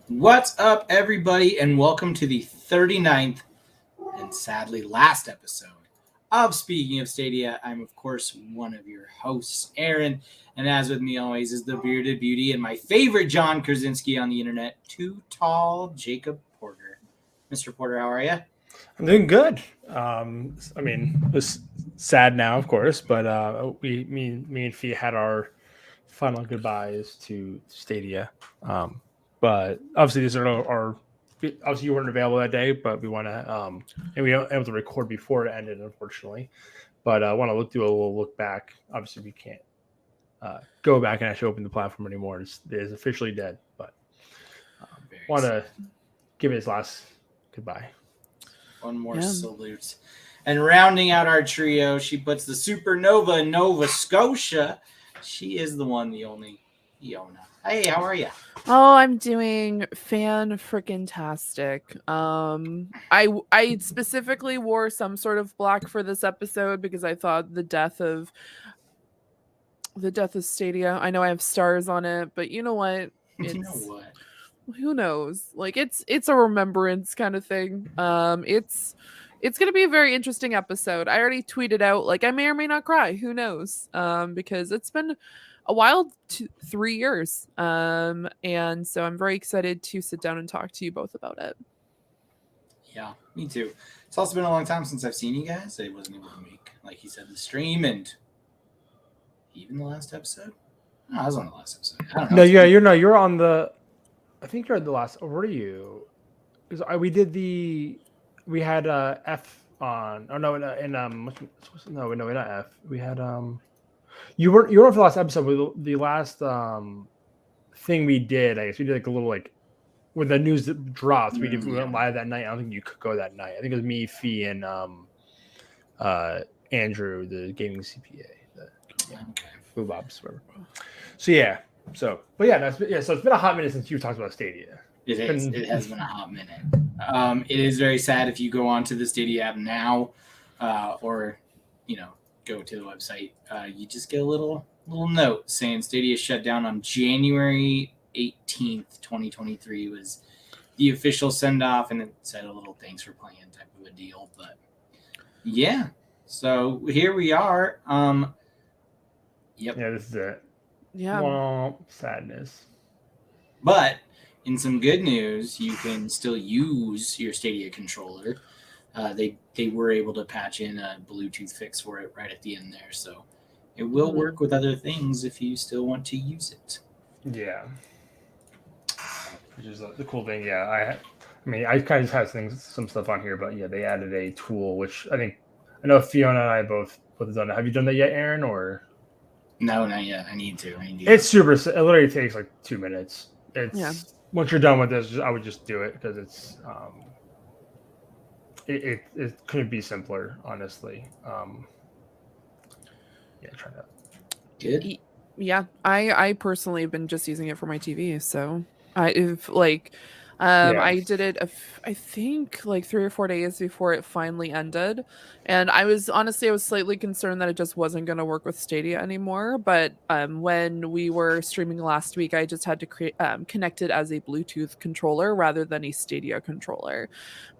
What's up, everybody, and welcome to the 39th and sadly last episode of Speaking of Stadia. I'm, of course, one of your hosts, Aaron, and as with me always is the bearded beauty and my favorite John Krasinski on the internet, Too Tall Jacob Porter. Mr. Porter, how are you? I'm doing good. It's sad now, of course, but me and Fee had our final goodbyes to Stadia. But obviously, these are our. Obviously, you weren't available that day, but we want to, and we weren't able to record before it ended, unfortunately. But I want to do a little look back. Obviously, we can't go back and actually open the platform anymore. It is officially dead. But want to give it his last goodbye. One more salute. And rounding out our trio, she puts the supernova in Nova Scotia. She is the one, the only Iona. Hey, how are you? Oh, I'm doing fan-frickin-tastic. I specifically wore some sort of black for this episode because I thought the death of Stadia. I know I have stars on it, but you know what? You know what? Who knows? Like it's a remembrance kind of thing. It's gonna be a very interesting episode. I already tweeted out like I may or may not cry. Who knows? Because it's been a wild 3 years. And so I'm very excited to sit down and talk to you both about it. Yeah, me too. It's also been a long time since I've seen you guys. I wasn't able to make, like you said, the stream and even the last episode. No, I was on the last episode. I don't know. No, yeah, you're on the. I think you're on the last. Where are you? Because we had F on. Oh no, no, not F. We had You were on for the last episode, but the last thing we did, I guess we did like a little like when the news dropped, we went live that night. I don't think you could go that night. I think it was me, Fee, and Andrew, the gaming CPA, Boobobs, whatever. So yeah, so it's been a hot minute since you talked about Stadia. It has been a hot minute. It is very sad if you go onto the Stadia app now, or go to the website. You just get a little note saying Stadia shut down on January 18th, 2023 was the official send off, and it said a little thanks for playing type of a deal. But yeah, so here we are. Yep. Yeah, this is it. Yeah. Well, sadness. But in some good news, you can still use your Stadia controller. They were able to patch in a Bluetooth fix for it right at the end there, so it will work with other things if you still want to use it. Yeah, which is the cool thing. Yeah, I kind of just have some stuff on here, but yeah, they added a tool which I know Fiona and I both done it. Have you done that yet, Aaron? Or no, not yet. I need to. It's super. It literally takes like 2 minutes. Once you're done with this, I would just do it because it's it couldn't be simpler, honestly. Try that. Good. Yeah, I personally have been just using it for my TV, so I did it I think like 3 or 4 days before it finally ended, and I was slightly concerned that it just wasn't going to work with Stadia anymore, but when we were streaming last week, I just had to connect it as a Bluetooth controller rather than a Stadia controller,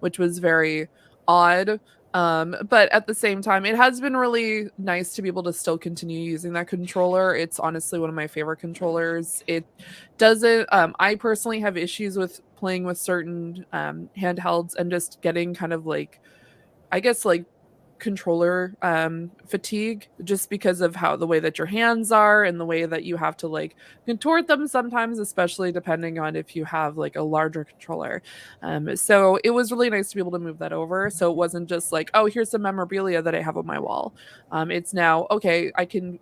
which was very odd. But at the same time, it has been really nice to be able to still continue using that controller. It's honestly one of my favorite controllers. It doesn't, I personally have issues with playing with certain handhelds and just getting kind of like, I guess like controller fatigue, just because of how the way that your hands are and the way that you have to like contort them sometimes, especially depending on if you have like a larger controller. So it was really nice to be able to move that over, so it wasn't just like, oh, here's some memorabilia that I have on my wall. It's now okay, I can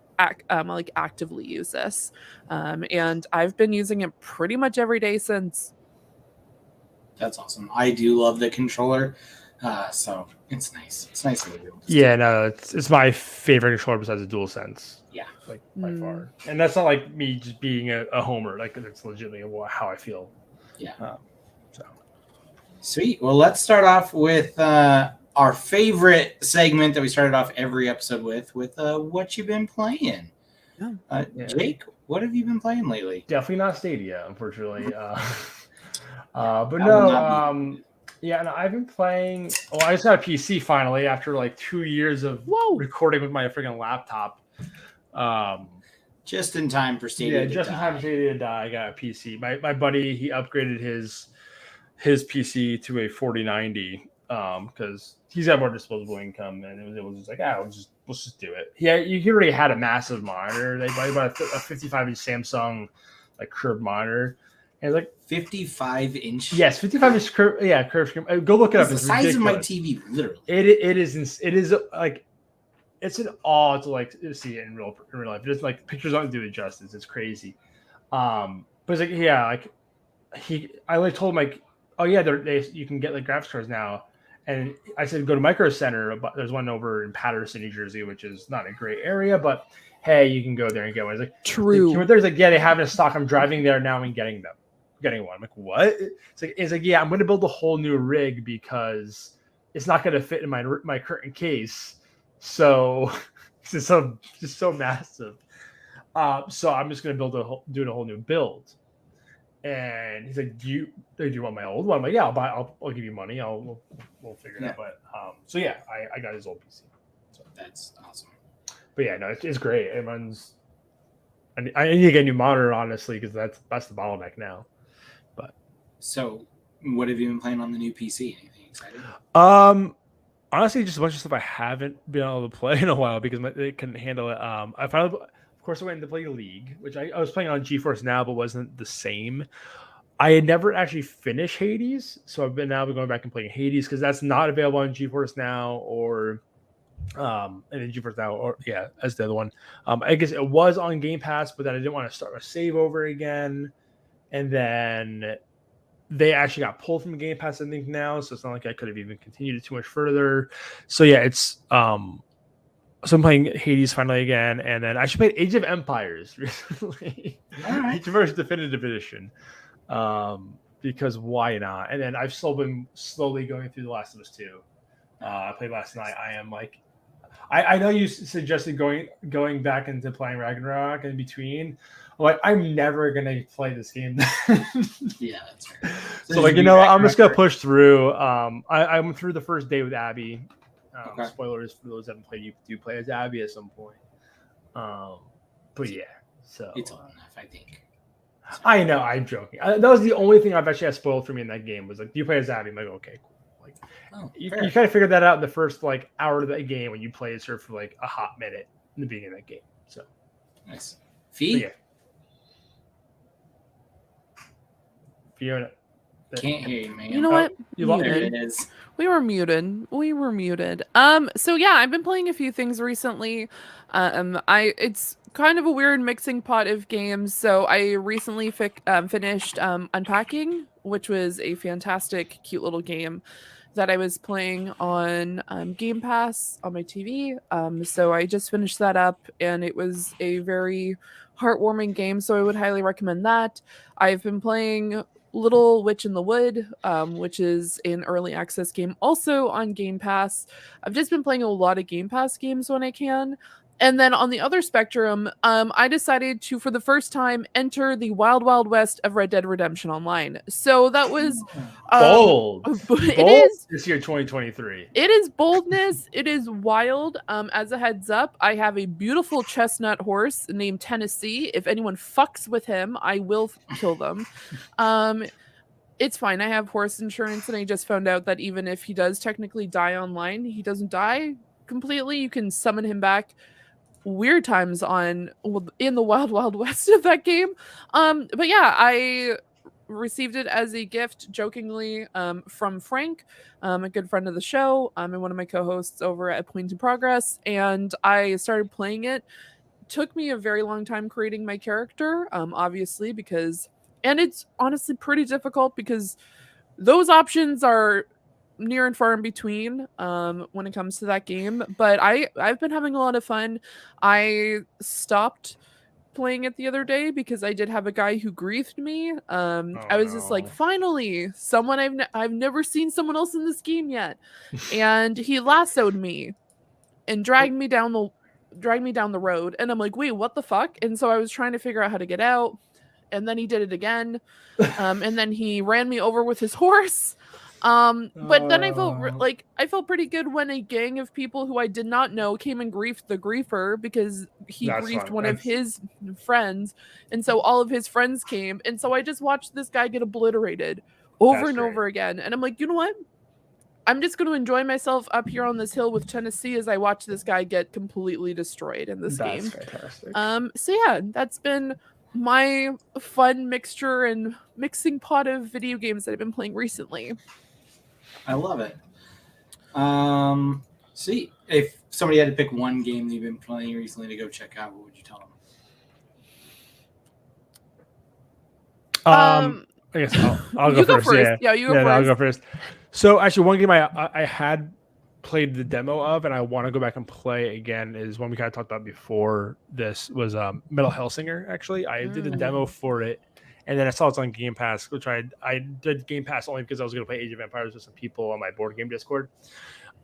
like actively use this, and I've been using it pretty much every day since. That's awesome. I do love the controller, so it's nice. It's nice to be able to Yeah, no, it's my favorite controller besides the DualSense. Yeah. Like by far. And that's not like me just being a homer. Like it's legitimately how I feel. Yeah. So sweet. Well, let's start off with our favorite segment that we started off every episode with what you've been playing. Yeah. Jake, what have you been playing lately? Definitely not Stadia, unfortunately. But no, yeah, no, I've been playing. Well, I just got a PC finally after like 2 years of recording with my freaking laptop. Just in time for Stadia. Yeah, just in time for Stadia to die. I got a PC. My buddy, he upgraded his PC to a 4090 because he's got more disposable income, and it was just like, let's just do it. Yeah, he already had a massive monitor. They bought a 55-inch Samsung like curved monitor. And it's like 55-inch. Yes, 55-inch curved screen. Go look it up. It's the size of my TV, literally. It is like it's an awe to like see it in real life. It's like pictures don't do it justice. It's crazy. But it's like I like told him like, oh yeah, you can get like graphics cards now. And I said, go to Micro Center, but there's one over in Paterson, New Jersey, which is not a great area, but hey, you can go there and get one. It's like true. There's like, yeah, they have it in stock. I'm driving there now and getting one. I'm like, what? It's like, yeah, I'm going to build a whole new rig because it's not going to fit in my current case. So it's just so massive. So I'm just going to do a whole new build. And he's like, do you want my old one? I'm like, yeah, I'll give you money. We'll figure it out. But so yeah, I got his old PC. So that's awesome. But yeah, no, it's great. It runs. I need to get a new monitor, honestly, because that's the bottleneck now. But so, what have you been playing on the new PC? Anything exciting? Honestly, just a bunch of stuff I haven't been able to play in a while because it couldn't handle it. I finally, of course, I went into play League, which I was playing on GeForce Now, but wasn't the same. I had never actually finished Hades, so I've been going back and playing Hades because that's not available on GeForce Now or. And then GeForce Now, or as the other one. I guess it was on Game Pass, but then I didn't want to start a save over again. And then they actually got pulled from Game Pass, I think now, so it's not like I could have even continued it too much further. So yeah, it's so I'm playing Hades finally again, and then I actually played Age of Empires recently. Right. Age of Empires Definitive Edition. Because why not? And then I've still been slowly going through The Last of Us 2. I played last night. I am like, I know you suggested going back into playing Ragnarok in between. Like, I'm never gonna play this game. Yeah, that's fair. So like, I'm just gonna push through. I'm through the first day with Abby. Okay. Spoilers for those that haven't played. You do play as Abby at some point. But yeah, so it's old enough, I think. I know. I'm joking. That was the only thing I've actually had spoiled for me in that game. Was like, do you play as Abby? I'm like, okay, cool. You kind of figured that out in the first like hour of the game when you play as her for like a hot minute in the beginning of that game. So nice. Fee? Yeah. Fiona. Can't hear you, man. You know what? There it is. We were muted. So yeah, I've been playing a few things recently. It's kind of a weird mixing pot of games. So I recently finished Unpacking, which was a fantastic, cute little game that I was playing on Game Pass on my TV. So I just finished that up, and it was a very heartwarming game. So I would highly recommend that. I've been playing Little Witch in the Wood, which is an early access game also on Game Pass. I've just been playing a lot of Game Pass games when I can. And then on the other spectrum, I decided to, for the first time, enter the wild, wild west of Red Dead Redemption Online. So that was bold. It is this year, 2023. It is boldness. It is wild. As a heads up, I have a beautiful chestnut horse named Tennessee. If anyone fucks with him, I will kill them. It's fine. I have horse insurance, and I just found out that even if he does technically die online, he doesn't die completely. You can summon him back weird times in the Wild Wild West of that game. But yeah, I received it as a gift jokingly from Frank, a good friend of the show, and one of my co-hosts over at Point in Progress, and I started playing it. Took me a very long time creating my character, obviously, because and it's honestly pretty difficult because those options are near and far in between when it comes to that game, but I've been having a lot of fun. I stopped playing it the other day because I did have a guy who griefed me. Oh, I was just like, no. finally, someone I've never seen someone else in this game yet, and he lassoed me and dragged me down the road, and I'm like, wait, what the fuck? And so I was trying to figure out how to get out, and then he did it again, and then he ran me over with his horse. But then Oh. I felt pretty good when a gang of people who I did not know came and griefed the griefer because he That's griefed fun. one of his friends, and so all of his friends came, and so I just watched this guy get obliterated over That's and great. over again, and I'm like, you know what? I'm just going to enjoy myself up here on this hill with Tennessee as I watch this guy get completely destroyed in this That's game. fantastic. So yeah, that's been my fun mixture and mixing pot of video games that I've been playing recently. I love it. See, if somebody had to pick one game that you've been playing recently to go check out, what would you tell them? I guess I'll go You go first. first. Yeah, you go I'll first. go first. So actually, one game I had played the demo of, and I want to go back and play again is one we kind of talked about before. This was Metal Hellsinger. Actually, I did a demo for it, and then I saw it's on Game Pass, which I did Game Pass only because I was going to play Age of Empires with some people on my board game Discord.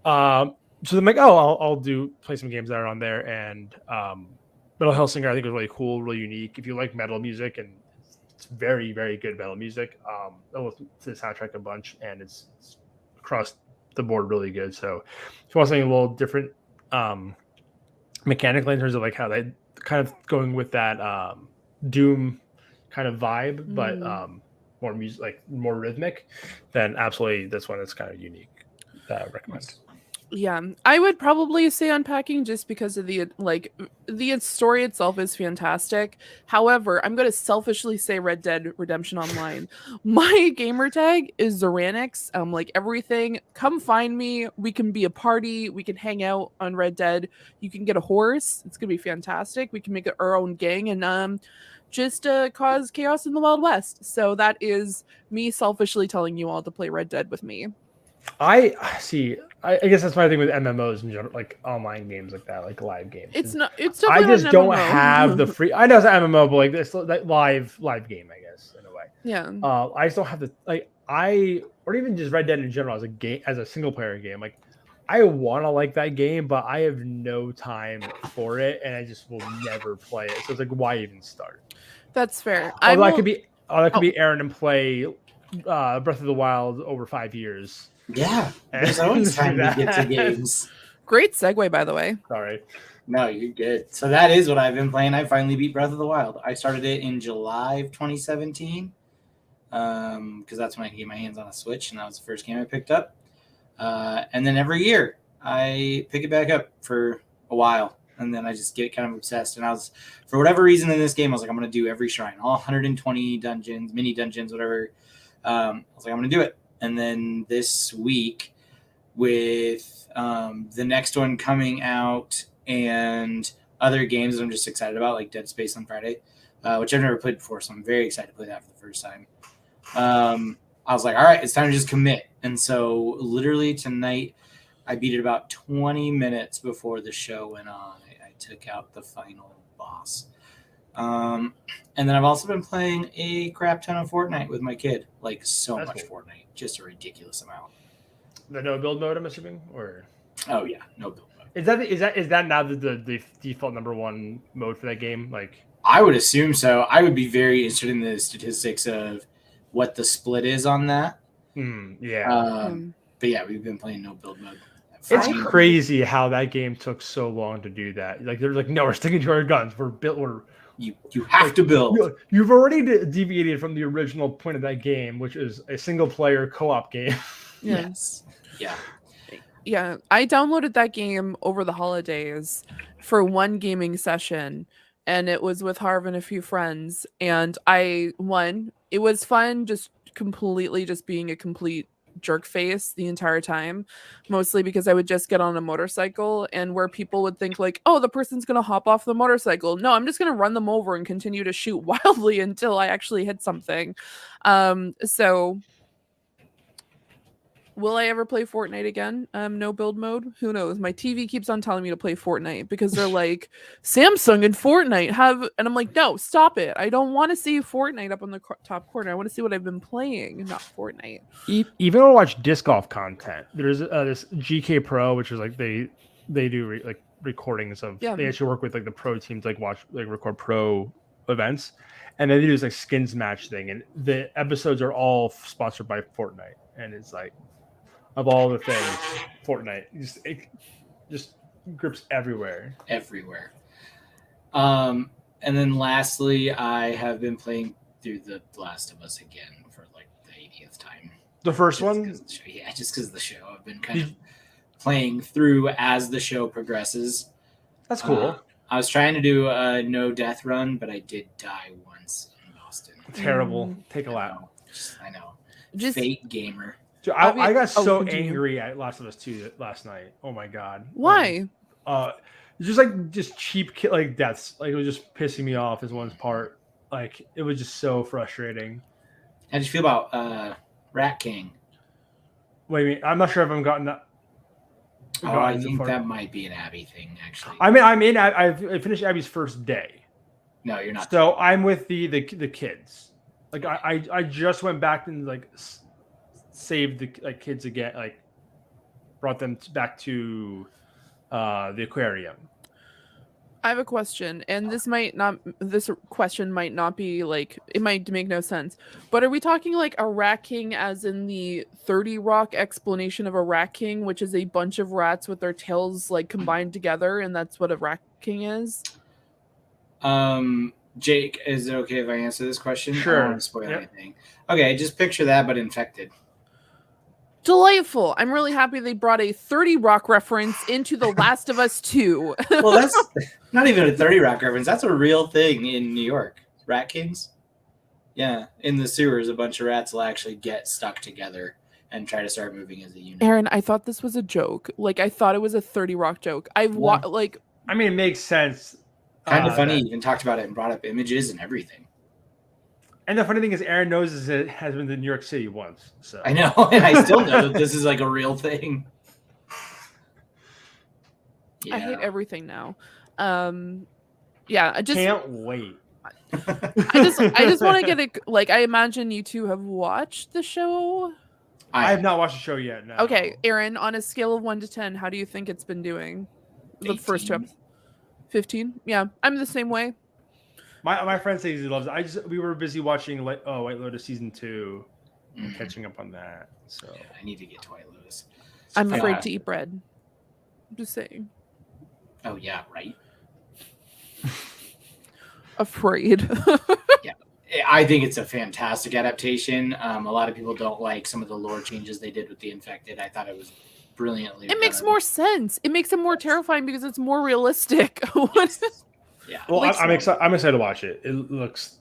So I'm like, oh, I'll play some games that are on there, and Metal Hellsinger I think was really cool, really unique. If you like metal music, and it's very, very good metal music. I listened to the soundtrack a bunch, and it's across the board really good. So if you want something a little different mechanically in terms of like how they kind of going with that Doom kind of vibe, but more music, like more rhythmic, then absolutely this one is kind of unique. That I recommend. Yeah, I would probably say Unpacking just because of the story itself is fantastic. However, I'm going to selfishly say Red Dead Redemption Online. My gamer tag is Zoranix. Like everything, come find me. We can be a party. We can hang out on Red Dead. You can get a horse. It's going to be fantastic. We can make our own gang and just cause chaos in the Wild West. So that is me selfishly telling you all to play Red Dead with me. I see. I guess that's my thing with MMOs in general, like online games like that, like live games. It's I definitely just not an don't MMO. have the free. I know it's an MMO, but like this, like live game, I guess in a way. Yeah. I just don't have the or even just Red Dead in general as a game, as a single player game. Like I want to like that game, but I have no time for it, and I just will never play it. So it's like, why even start? That's fair. That could be Aaron and play Breath of the Wild over 5 years. Yeah, there's always time to get to games. Great segue, by the way. Sorry. No, you're good. So that is what I've been playing. I finally beat Breath of the Wild. I started it in July of 2017 because that's when I get my hands on a Switch, and that was the first game I picked up. And then every year I pick it back up for a while, and then I just get kind of obsessed. And I was, for whatever reason in this game, I was like, I'm going to do every shrine, all 120 dungeons, mini dungeons, whatever. I was like, I'm going to do it. And then this week, with the next one coming out and other games that I'm just excited about, like Dead Space on Friday, which I've never played before, so I'm very excited to play that for the first time. I was like, all right, it's time to just commit. And so literally tonight, I beat it about 20 minutes before the show went on. I took out the final boss. And then I've also been playing a crap ton of Fortnite with my kid, like That's much cool. Fortnite, just a ridiculous amount. The no build mode, I'm assuming, or oh yeah, no build mode. Is that now the default number one mode for that game? Like, I would assume so. I would be very interested in the statistics of what the split is on that. Yeah. But yeah, we've been playing no build mode. It's crazy how that game took so long to do that. Like they're like, no, we're sticking to our guns. You have to build. You've already deviated from the original point of that game, which is a single player co-op game. Yes. Yeah. Yeah, I downloaded that game over the holidays for one gaming session, and it was with Harv and a few friends. And I won. It was fun, just completely just being a complete jerk face the entire time, mostly because I would just get on a motorcycle, and where people would think like, "Oh, the person's gonna hop off the motorcycle." No, I'm just gonna run them over and continue to shoot wildly until I actually hit something. So will I ever play Fortnite again? No build mode? Who knows? My TV keeps on telling me to play Fortnite because they're like, Samsung and Fortnite have, and I'm like, no, stop it. I don't want to see Fortnite up on the top corner. I want to see what I've been playing, not Fortnite. Even when I watch disc golf content, there's this GK Pro, which is like they do like recordings of. Yeah. They actually work with like the pro teams, like record pro events, and they do this like skins match thing, and the episodes are all sponsored by Fortnite, and it's like, of all the things, Fortnite it just grips everywhere. And then lastly, I have been playing through The Last of Us again for like the 80th time. The first one? Yeah, just because of the show. I've been kind of playing through as the show progresses. That's cool. I was trying to do a no death run, but I did die once in Boston. Terrible. Take a lap. I know. Just Fake gamer. Dude, I got so continue. angry at Last of Us 2 last night. Oh my god. Why? Just cheap like deaths. Like it was just pissing me off as one part. Like it was just so frustrating. How did you feel about Rat King? Wait a minute, I'm not sure if I've gotten that. I think that might be an Abby thing, actually. I finished Abby's first day. No, you're not. So I'm with the kids. Like I just went back and like saved the kids again. Like brought them back to the aquarium. I have a question, and this question might not be like, it might make no sense, but are we talking like a rat king as in the 30 Rock explanation of a rat king, which is a bunch of rats with their tails like combined together, and that's what a rat king is? Jake, is it okay if I answer this question? Sure. I don't want to spoil anything. Okay, just picture that, but infected. Delightful. I'm really happy they brought a 30 Rock reference into The Last of Us 2. Well, that's not even a 30 Rock reference. That's a real thing in New York. Rat kings? Yeah. In the sewers, a bunch of rats will actually get stuck together and try to start moving as a unit. Aaron, I thought this was a joke. Like, I thought it was a 30 Rock joke. I mean, it makes sense. Kind of funny. Even talked about it and brought up images and everything. And the funny thing is, Aaron knows it has been to New York City once. So I know, and I still know that this is like a real thing. Yeah. I hate everything now. Yeah, I just can't wait. I just want to get it. Like, I imagine you two have watched the show. I have not watched the show yet. No. Okay, Aaron, on a scale of 1 to 10, how do you think it's been doing? 18. The first 2 episodes. 15. Yeah, I'm the same way. My friend says he loves it. We were busy watching White Lotus season 2, and catching up on that. So yeah, I need to get to White Lotus. I'm afraid to eat bread. I'm just saying. Oh yeah, right. Afraid. Yeah, I think it's a fantastic adaptation. A lot of people don't like some of the lore changes they did with the infected. I thought it was brilliantly. It makes more sense. It makes it more terrifying because it's more realistic. Yeah. Well, I'm excited to watch it. It looks.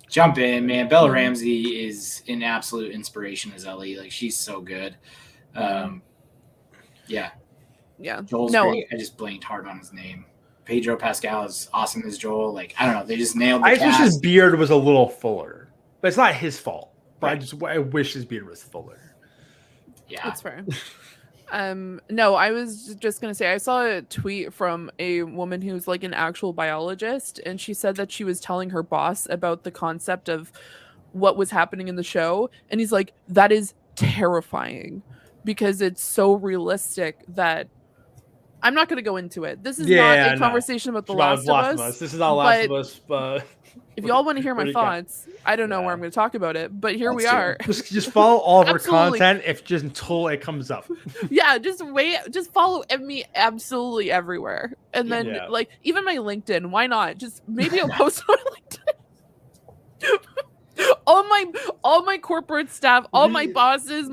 Jump in, man. Bella Ramsey is an absolute inspiration as Ellie. Like, she's so good. Yeah. Yeah. Joel's great. I just blanked hard on his name. Pedro Pascal is awesome as Joel. Like, I don't know. They just nailed the I cast. wish his beard was a little fuller, but it's not his fault. But I wish his beard was fuller. Yeah. That's fair. No, I was just gonna say I saw a tweet from a woman who's like an actual biologist, and she said that she was telling her boss about the concept of what was happening in the show, and he's like, that is terrifying because it's so realistic that I'm not going to go into it. This is not a conversation about The Last of Us. This is not Last of Us, but if y'all want to hear my thoughts, I don't know where I'm going to talk about it, but here we are. Just follow all of our content until it comes up. Yeah, just follow me absolutely everywhere. And then like even my LinkedIn, why not? Just maybe I'll post on LinkedIn. all my corporate staff, all my The- boss's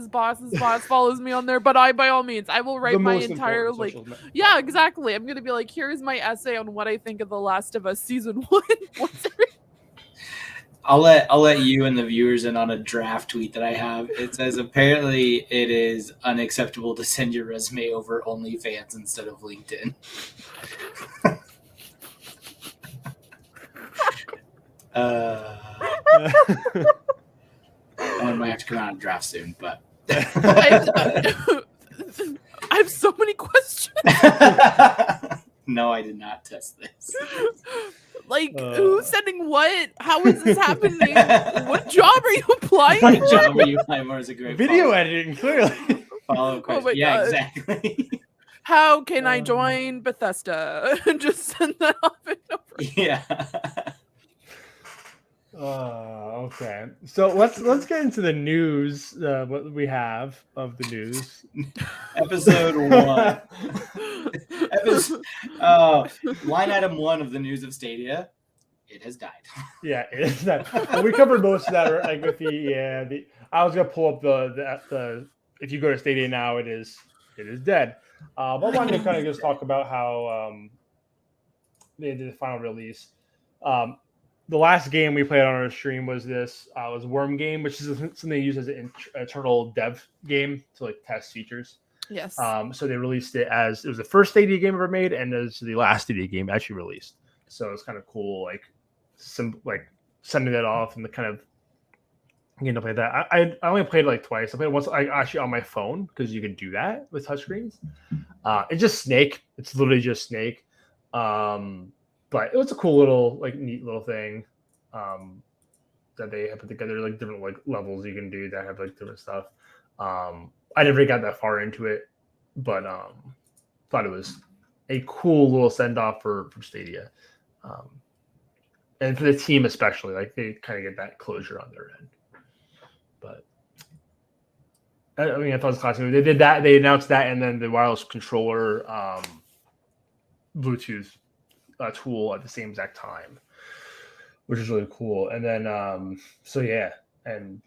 boss follows me on there. But by all means, I will write the my most entire important like. social Yeah, exactly. I'm gonna be like, here's my essay on what I think of The Last of Us season 1. I'll let you and the viewers in on a draft tweet that I have. It says apparently it is unacceptable to send your resume over OnlyFans instead of LinkedIn. I might have to come out of draft soon, but I have so many questions. no, I did not test this. Like, who's sending what? How is this happening? What job are you applying What for? job are you applying for? Is a great video editing, clearly. follow question. my Yeah, God. exactly. How can I join Bethesda? Just send that off and over. Yeah. Okay. So let's get into the news. What we have of the news. Episode 1. Line item 1 of the news of Stadia. It has died. Yeah, it is that. Well, we covered most of that. Like with the I was gonna pull up the if you go to Stadia now, it is dead. But I wanted to kind of just talk about how they did the final release. The last game we played on our stream was Worm Game, which is something they use as an internal dev game to like test features. Yes. So they released it as it was the first Stadia game ever made, and as the last Stadia game actually released. So it's kind of cool, like sending it off and the kind of getting to play that. I only played it like twice. I played it once actually on my phone because you can do that with touchscreens. It's just Snake. It's literally just Snake. But it was a cool little, like, neat little thing that they have put together, like different like levels you can do that have like different stuff. I never got that far into it, but thought it was a cool little send off for Stadia, and for the team especially, like they kind of get that closure on their end. But I mean, I thought it was classic. They did that. They announced that, and then the wireless controller, Bluetooth tool at the same exact time, which is really cool. And then so yeah, and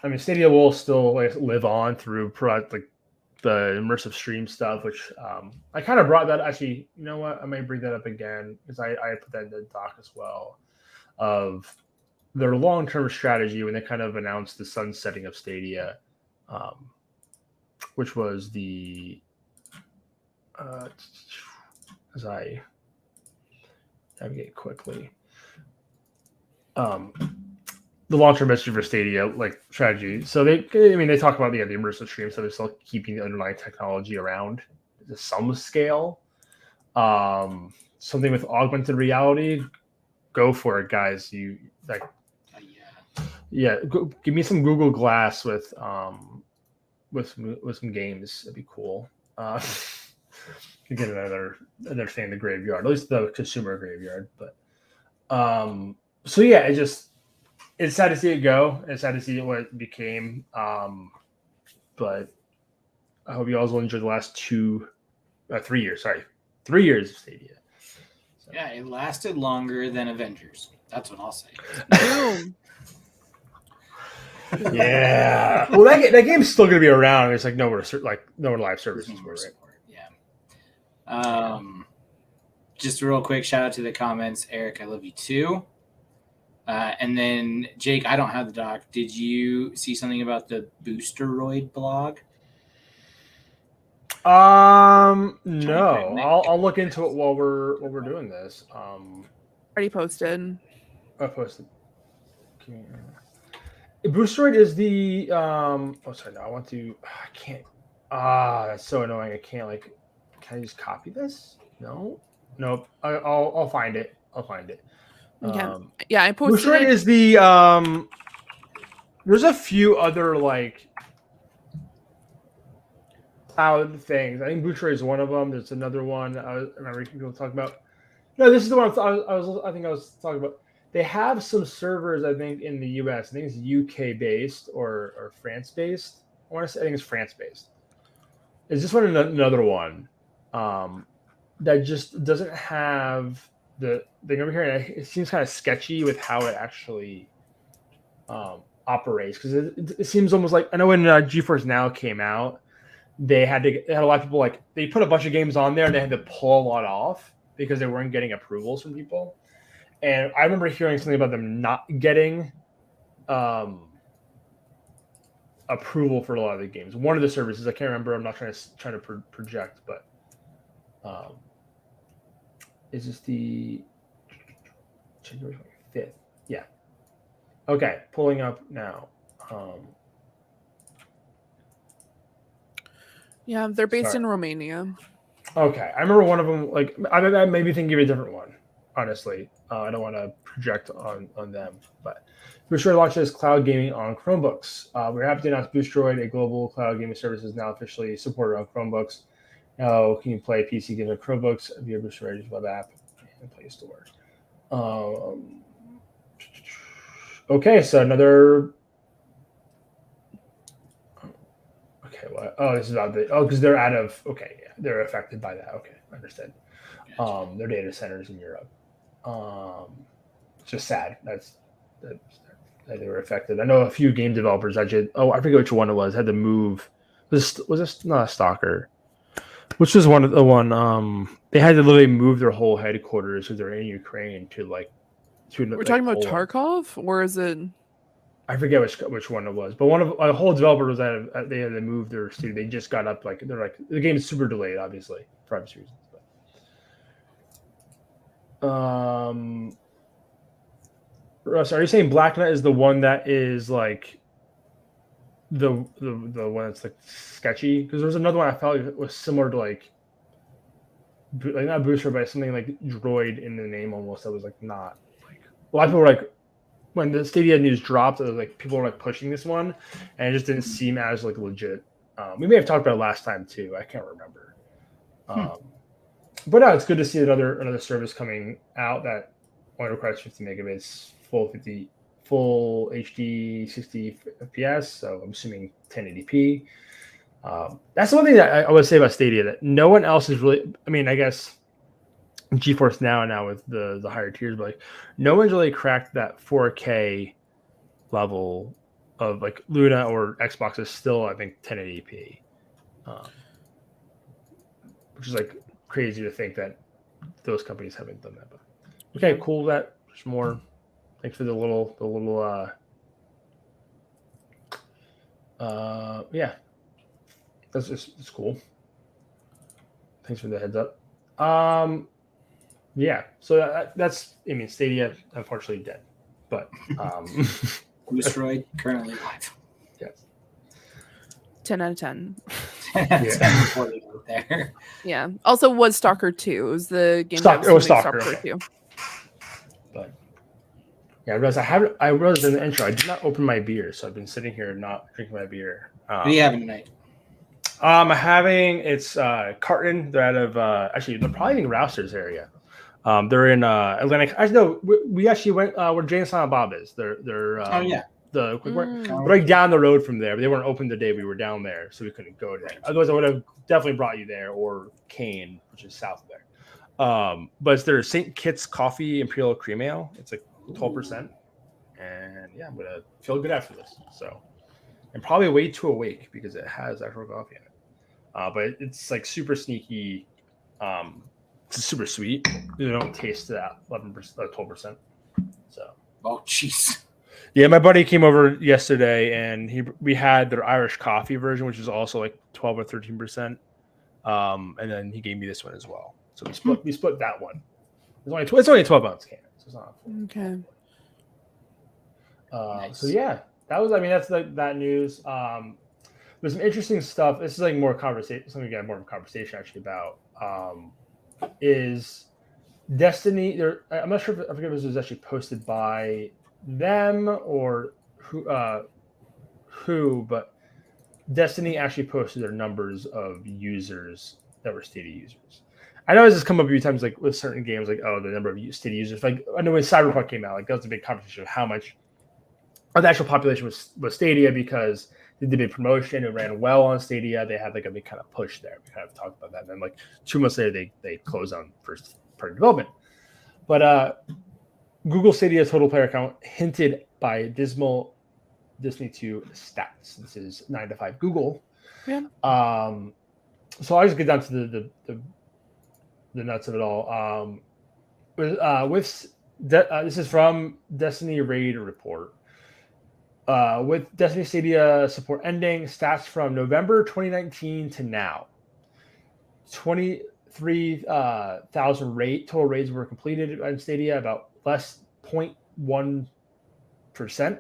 I mean Stadia will still like live on through like the immersive stream stuff, which I kind of brought that actually. You know what? I might bring that up again because I put that in the doc as well of their long-term strategy when they kind of announced the sunsetting of Stadia, which was the as I navigate quickly. The long-term message for Stadia, like strategy. So they talk about the immersive stream, so they're still keeping the underlying technology around to some scale. Something with augmented reality, go for it, guys. You like, give me some Google Glass with some games. That'd be cool. To get another thing in the graveyard, at least the consumer graveyard. But so yeah, it's sad to see it go. It's sad to see what it became. But I hope you all will enjoy the last 3 years. Sorry, 3 years of Stadia. So. Yeah, it lasted longer than Avengers. That's what I'll say. Boom. Yeah. Well, that game's still going to be around. It's like no live services for it. Yeah. Just a real quick shout out to the comments. Eric, I love you too. And then Jake, I don't have the doc. Did you see something about the Boosteroid blog? No. I'll look into it while we're doing this. Already posted. I posted. Boosteroid is the sorry, no, I can't. That's so annoying. I can't like. Can I just copy this? No. Nope. I'll find it. Yeah, I posted. Boosteroid is the There's a few other like cloud things. I think Boosteroid is one of them. There's another one. I remember people talking about. No, this is the one I think I was talking about. They have some servers, I think, in the US. I think it's UK based or France based. I think it's France based. Is this one another one that just doesn't have the thing over here? And it seems kind of sketchy with how it actually operates, because it seems almost like, I know when GeForce Now came out, they had a lot of people, like, they put a bunch of games on there and they had to pull a lot off because they weren't getting approvals from people. And I remember hearing something about them not getting approval for a lot of the games. One of the services, I can't remember. I'm not trying to project, but is this the January 25th? Yeah. Okay, pulling up now. Yeah, they're based in Romania. Okay, I remember one of them. Like, I maybe thinking of a different one. Honestly, I don't want to project on them, but Boostroid launches cloud gaming on Chromebooks. We're happy to announce Boostroid, a global cloud gaming service, is now officially supported on Chromebooks. Now, can you play PC games on Chromebooks via Boostroid's web app and Play Store? Okay, so another. Okay, what? Oh, this is about the. Oh, because they're out of. Okay, yeah, they're affected by that. Okay, understood. Gotcha. Their data centers in Europe. It's just sad. That they were affected. I know a few game developers actually. Oh, I forget which one it was. Had to move. Was this not a Stalker? Which was one of the one? They had to literally move their whole headquarters because they're in Ukraine to like. We're talking about Tarkov, or is it? I forget which one it was, but one of a whole developer was that they had to move their studio. They just got up, like, they're like, the game is super delayed, obviously, for privacy reasons. But Russ, are you saying Black Knight is the one that is like the one that's like sketchy? Because there was another one I felt like was similar to like not Booster, but something like Droid in the name almost. That was like not like a lot of people were like, when the Stadia news dropped, it was like people were like pushing this one, and it just didn't seem as like legit. We may have talked about it last time too. I can't remember. But no, it's good to see another service coming out that only requires 50 megabits, full HD 60 FPS. So I'm assuming 1080p. That's the one thing that I would say about Stadia, that no one else is really. I mean, I guess GeForce now with the higher tiers, but like no one's really cracked that 4K level of like Luna, or Xbox is still, I think, 1080p, which is like crazy to think that those companies haven't done that. But okay, cool. That there's more. Thanks for the little yeah, it's cool. Thanks for the heads up. Yeah, so that's, I mean, Stadia unfortunately dead, but Boostroid currently live. Yes. 10 out of 10. There. Yeah. Also, was Stalker 2. It was the game. It was Stalker 2. But yeah, I realized in the intro I did not open my beer, so I've been sitting here not drinking my beer. What are you having tonight? I'm having, it's Carton. They're out of actually they're probably in Rousters area. They're in Atlantic. Actually, no, we actually went where Jane and Silent Bob is. They're oh yeah, we're right down the road from there. But they weren't open the day we were down there, so we couldn't go there. Otherwise, I would have definitely brought you there, or Kane, which is south of there. But it's their St. Kitts Coffee Imperial Cream Ale. It's like 12%, and yeah, I'm gonna feel good after this. So, and probably way too awake because it has actual coffee in it. But it's like super sneaky. It's super sweet. You don't taste that 11%, 12%. So. Oh jeez. Yeah, my buddy came over yesterday, and we had their Irish coffee version, which is also like 12 or 13%. And then he gave me this one as well. So we split that one. It's only a 12-ounce can, so it's not full. Okay. Nice. So yeah, that's that news. There's some interesting stuff. This is like more conversation. Something we got more of a conversation actually about. Is Destiny? I'm not sure. I forget if this was actually posted by them or who, but Destiny actually posted their numbers of users that were Stadia users. I know this has come up a few times, like with certain games, like the number of Stadia users. Like I know when Cyberpunk came out, like that was a big conversation of how much of the actual population was Stadia, because they did a promotion. It ran well on Stadia. They had like a big kind of push there. We kind of talked about that. And then like 2 months later, they closed on first party development. But Google Stadia's total player count, hinted by dismal Destiny 2 stats. This is 9 to 5 Google. Yeah. So I'll just get down to the nuts of it all. This is from Destiny Raid Report. With Destiny Stadia support ending, stats from November 2019 to now. 23,000 total raids were completed on Stadia, about less 0.1%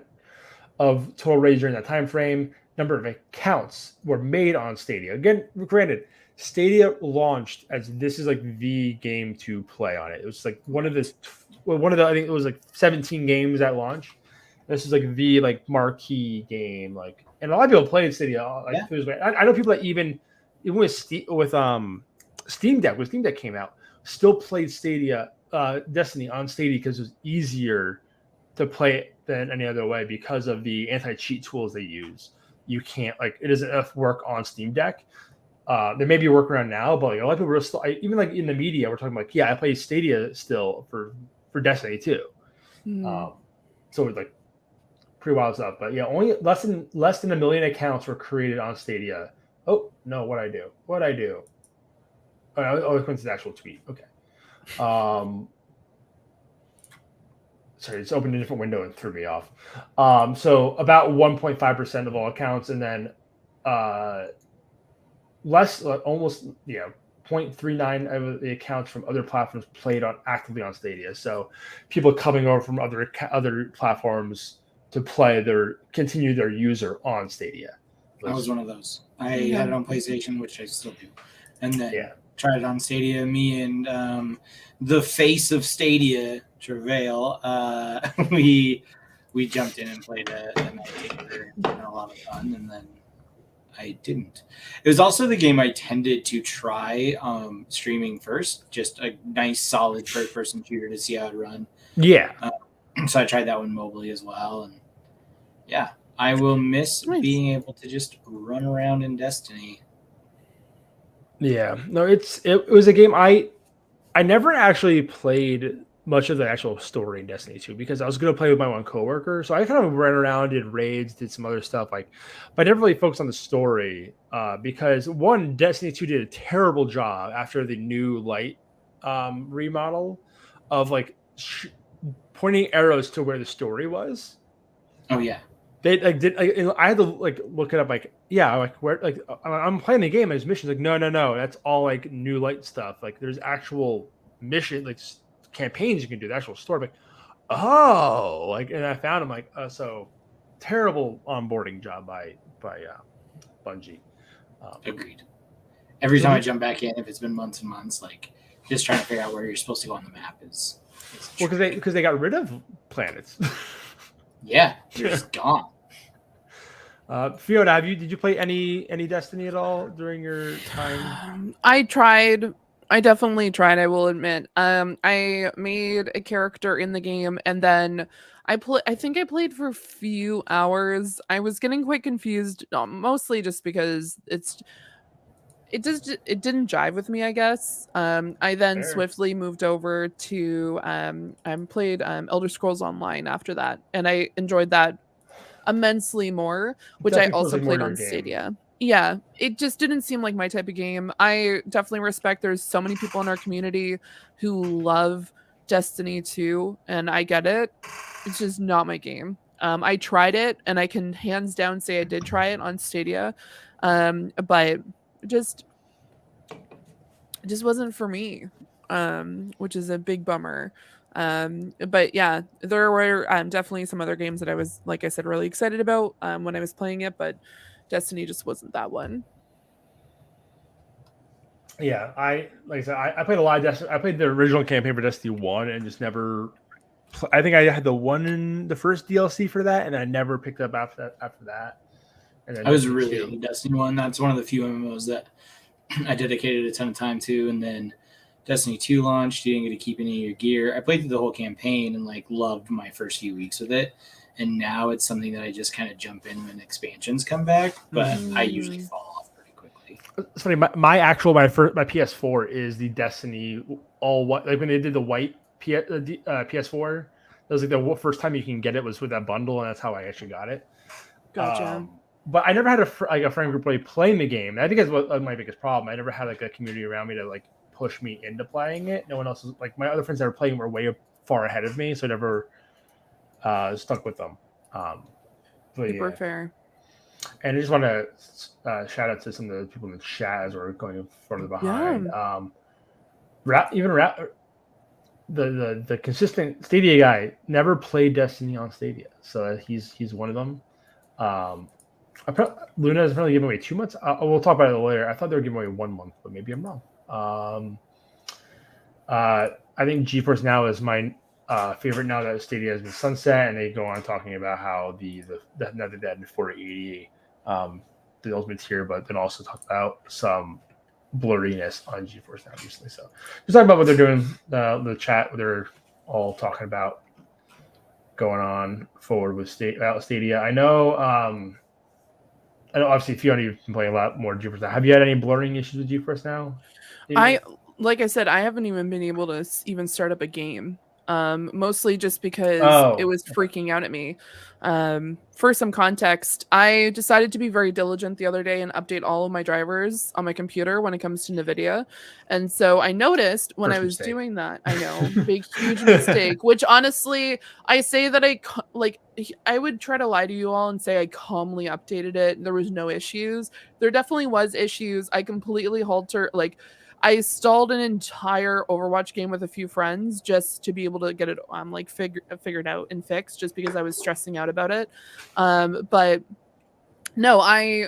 of total raids during that time frame. Number of accounts were made on Stadia. Again, granted, Stadia launched as this is like the game to play on it. It was like one of the I think it was like 17 games at launch. This is like the like marquee game, like, and a lot of people played Stadia. Like, I know people that even with Steam Deck, when Steam Deck came out, still played Stadia, Destiny on Stadia because it was easier to play it than any other way because of the anti-cheat tools they use. You can't it doesn't work on Steam Deck. There may be a workaround now, but like, a lot of people are still even like in the media, we're talking like, I play Stadia still for Destiny 2. So it's like pretty wild stuff. But yeah, only less than 1 million accounts were created on Stadia. Oh no, what I do? Oh, it went to the actual tweet. Okay. Sorry, it's opened a different window and threw me off. So about 1.5% of all accounts, and then almost 0.39 of the accounts from other platforms played actively on Stadia. So people coming over from other platforms to continue their user on Stadia. I was one of those. I had it on PlayStation, which I still do, and then tried it on Stadia. Me and the face of Stadia, Travail, we jumped in and played a night game and had a lot of fun, and then I didn't. It was also the game I tended to try streaming first, just a nice, solid first-person shooter to see how it run. Yeah. So I tried that one mobily as well, and I will miss being able to just run around in Destiny. Yeah, no, it was a game I never actually played much of the actual story in Destiny 2 because I was going to play with my one coworker. So I kind of ran around, did raids, did some other stuff, but I never really focused on the story because one, Destiny 2 did a terrible job after the new light remodel of pointing arrows to where the story was. Oh yeah. They I had to look it up where I'm playing the game and there's missions no, that's all new light stuff. There's actual mission campaigns you can do, the actual story. And I found them so terrible onboarding job by Bungie. Agreed. Every time I jump back in, if it's been months and months, just trying to figure out where you're supposed to go on the map is because they got rid of planets. Yeah, they're just gone. Fiona, did you play any Destiny at all during your time? I tried. I definitely tried, I will admit. I made a character in the game, and then I think I played for a few hours. I was getting quite confused, mostly just because it didn't jive with me, I guess. I then swiftly moved over to I played Elder Scrolls Online after that, and I enjoyed that immensely more, which I also played on Stadia. Yeah, it just didn't seem like my type of game. I definitely respect there's so many people in our community who love Destiny 2, and I get it. It's just not my game. I tried it, and I can hands down say I did try it on Stadia, but it just wasn't for me, which is a big bummer. But yeah, there were definitely some other games that I was, like I said, really excited about when I was playing it, but Destiny just wasn't that one. Yeah, I played a lot of Destiny. I played the original campaign for Destiny 1 and just never. I think I had the first DLC for that, and I never picked up after that. And then I was really into Destiny 1. That's one of the few MMOs that I dedicated a ton of time to, and then Destiny 2 launched. You didn't get to keep any of your gear. I played through the whole campaign and loved my first few weeks with it. And now it's something that I just kind of jump in when expansions come back, but I usually fall off pretty quickly. It's funny. My PS4 is the Destiny all white. When they did the white PS4, that was the first time you can get it was with that bundle, and that's how I actually got it. Gotcha. But I never had a friend group really playing the game. And I think that's what my biggest problem. I never had like a community around me to like push me into playing it. No one else was like my other friends that were playing were way far ahead of me, so I never stuck with them. But Super yeah, fair. and I just want to shout out to some of the people in the chat as we're going further behind. Yeah. The consistent Stadia guy never played Destiny on Stadia, so he's one of them. Luna is apparently giving away 2 months. We'll talk about it later. I thought they were giving away 1 month, but maybe I'm wrong. I think GeForce Now is my favorite now that Stadia has been sunset, and they go on talking about how the Nether Dead 480 the ultimate tier, but then also talk about some blurriness on GeForce Now recently. So just talking about what they're doing, the chat, what they're all talking about going on forward with Stadia. I know obviously Fiona, you've been playing a lot more GeForce Now. Have you had any blurring issues with GeForce Now? Like I said, I haven't even been able to even start up a game. Mostly just because it was freaking out at me. For some context, I decided to be very diligent the other day and update all of my drivers on my computer when it comes to NVIDIA. And so I noticed when I was doing that, I know, big, huge mistake, which honestly, I say that I would try to lie to you all and say I calmly updated it. There was no issues. There definitely was issues. I completely I stalled an entire Overwatch game with a few friends just to be able to get it figured out and fixed, just because I was stressing out about it. But no, I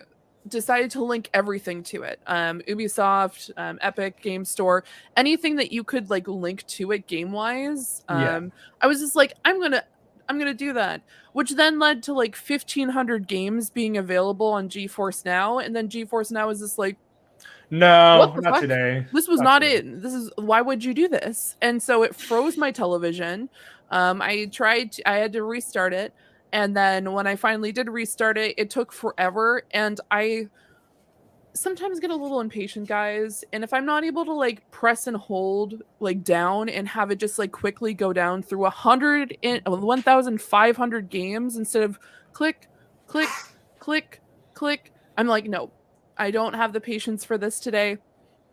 decided to link everything to it. Ubisoft, Epic Game Store, anything that you could like link to it game wise. I was just like, I'm gonna do that, which then led to like 1,500 games being available on GeForce Now, and then GeForce Now is just like, no, not today. This was not it. This is why would you do this? And so it froze my television. I had to restart it. And then when I finally did restart it, it took forever. And I sometimes get a little impatient, guys. And if I'm not able to like press and hold like down and have it just like quickly go down through 1,500 games instead of click, click, click, click, I'm like, no, I don't have the patience for this today.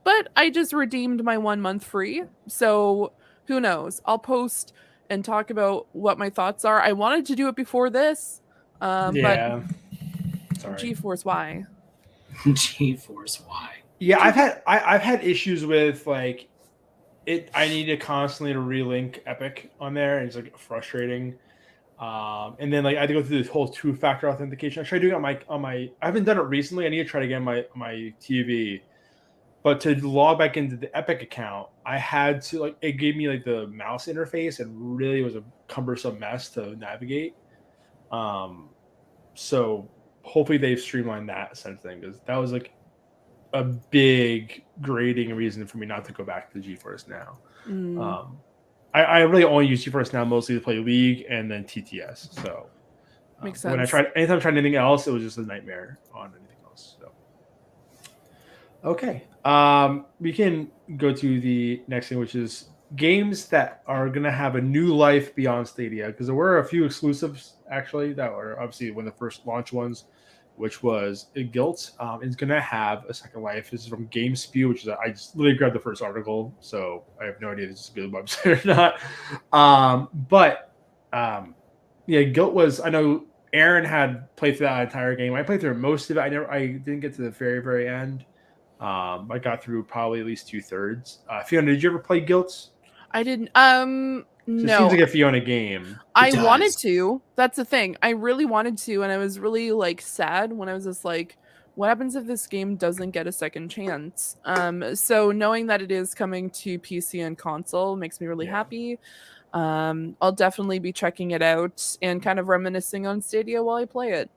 But I just redeemed my 1 month free. So who knows? I'll post and talk about what my thoughts are. I wanted to do it before this. But GeForce, why? GeForce, why? Yeah, I've had issues with like it. I need to constantly relink Epic on there, and it's like frustrating. And then like I had to go through this whole 2-factor authentication. I tried doing it on my. I haven't done it recently. I need to try to get my TV. But to log back into the Epic account, I had to like it gave me like the mouse interface and really was a cumbersome mess to navigate. So hopefully they've streamlined that sense thing, because that was like a big grading reason for me not to go back to GeForce Now. I really only use GeForce Now mostly to play League and then TTS. So makes sense. When anytime I tried anything else, it was just a nightmare on anything else. So okay. We can go to the next thing, which is games that are going to have a new life beyond Stadia, because there were a few exclusives actually that were obviously one of the first launch ones, which was Guilt. Is going to have a second life. This is from GameSpew, which is I just literally grabbed the first article, so I have no idea if this is a good website or not. Yeah, Guilt was. I know Aaron had played through that entire game. I played through most of it. I didn't get to the very end. I got through probably at least 2/3. Fiona, did you ever play Guilt? I didn't. So no. it seems like a Fiona game. I wanted to. That's the thing. I really wanted to, and I was really like sad when I was just like, what happens if this game doesn't get a second chance? So knowing that it is coming to PC and console makes me really happy. I'll definitely be checking it out and kind of reminiscing on Stadia while I play it.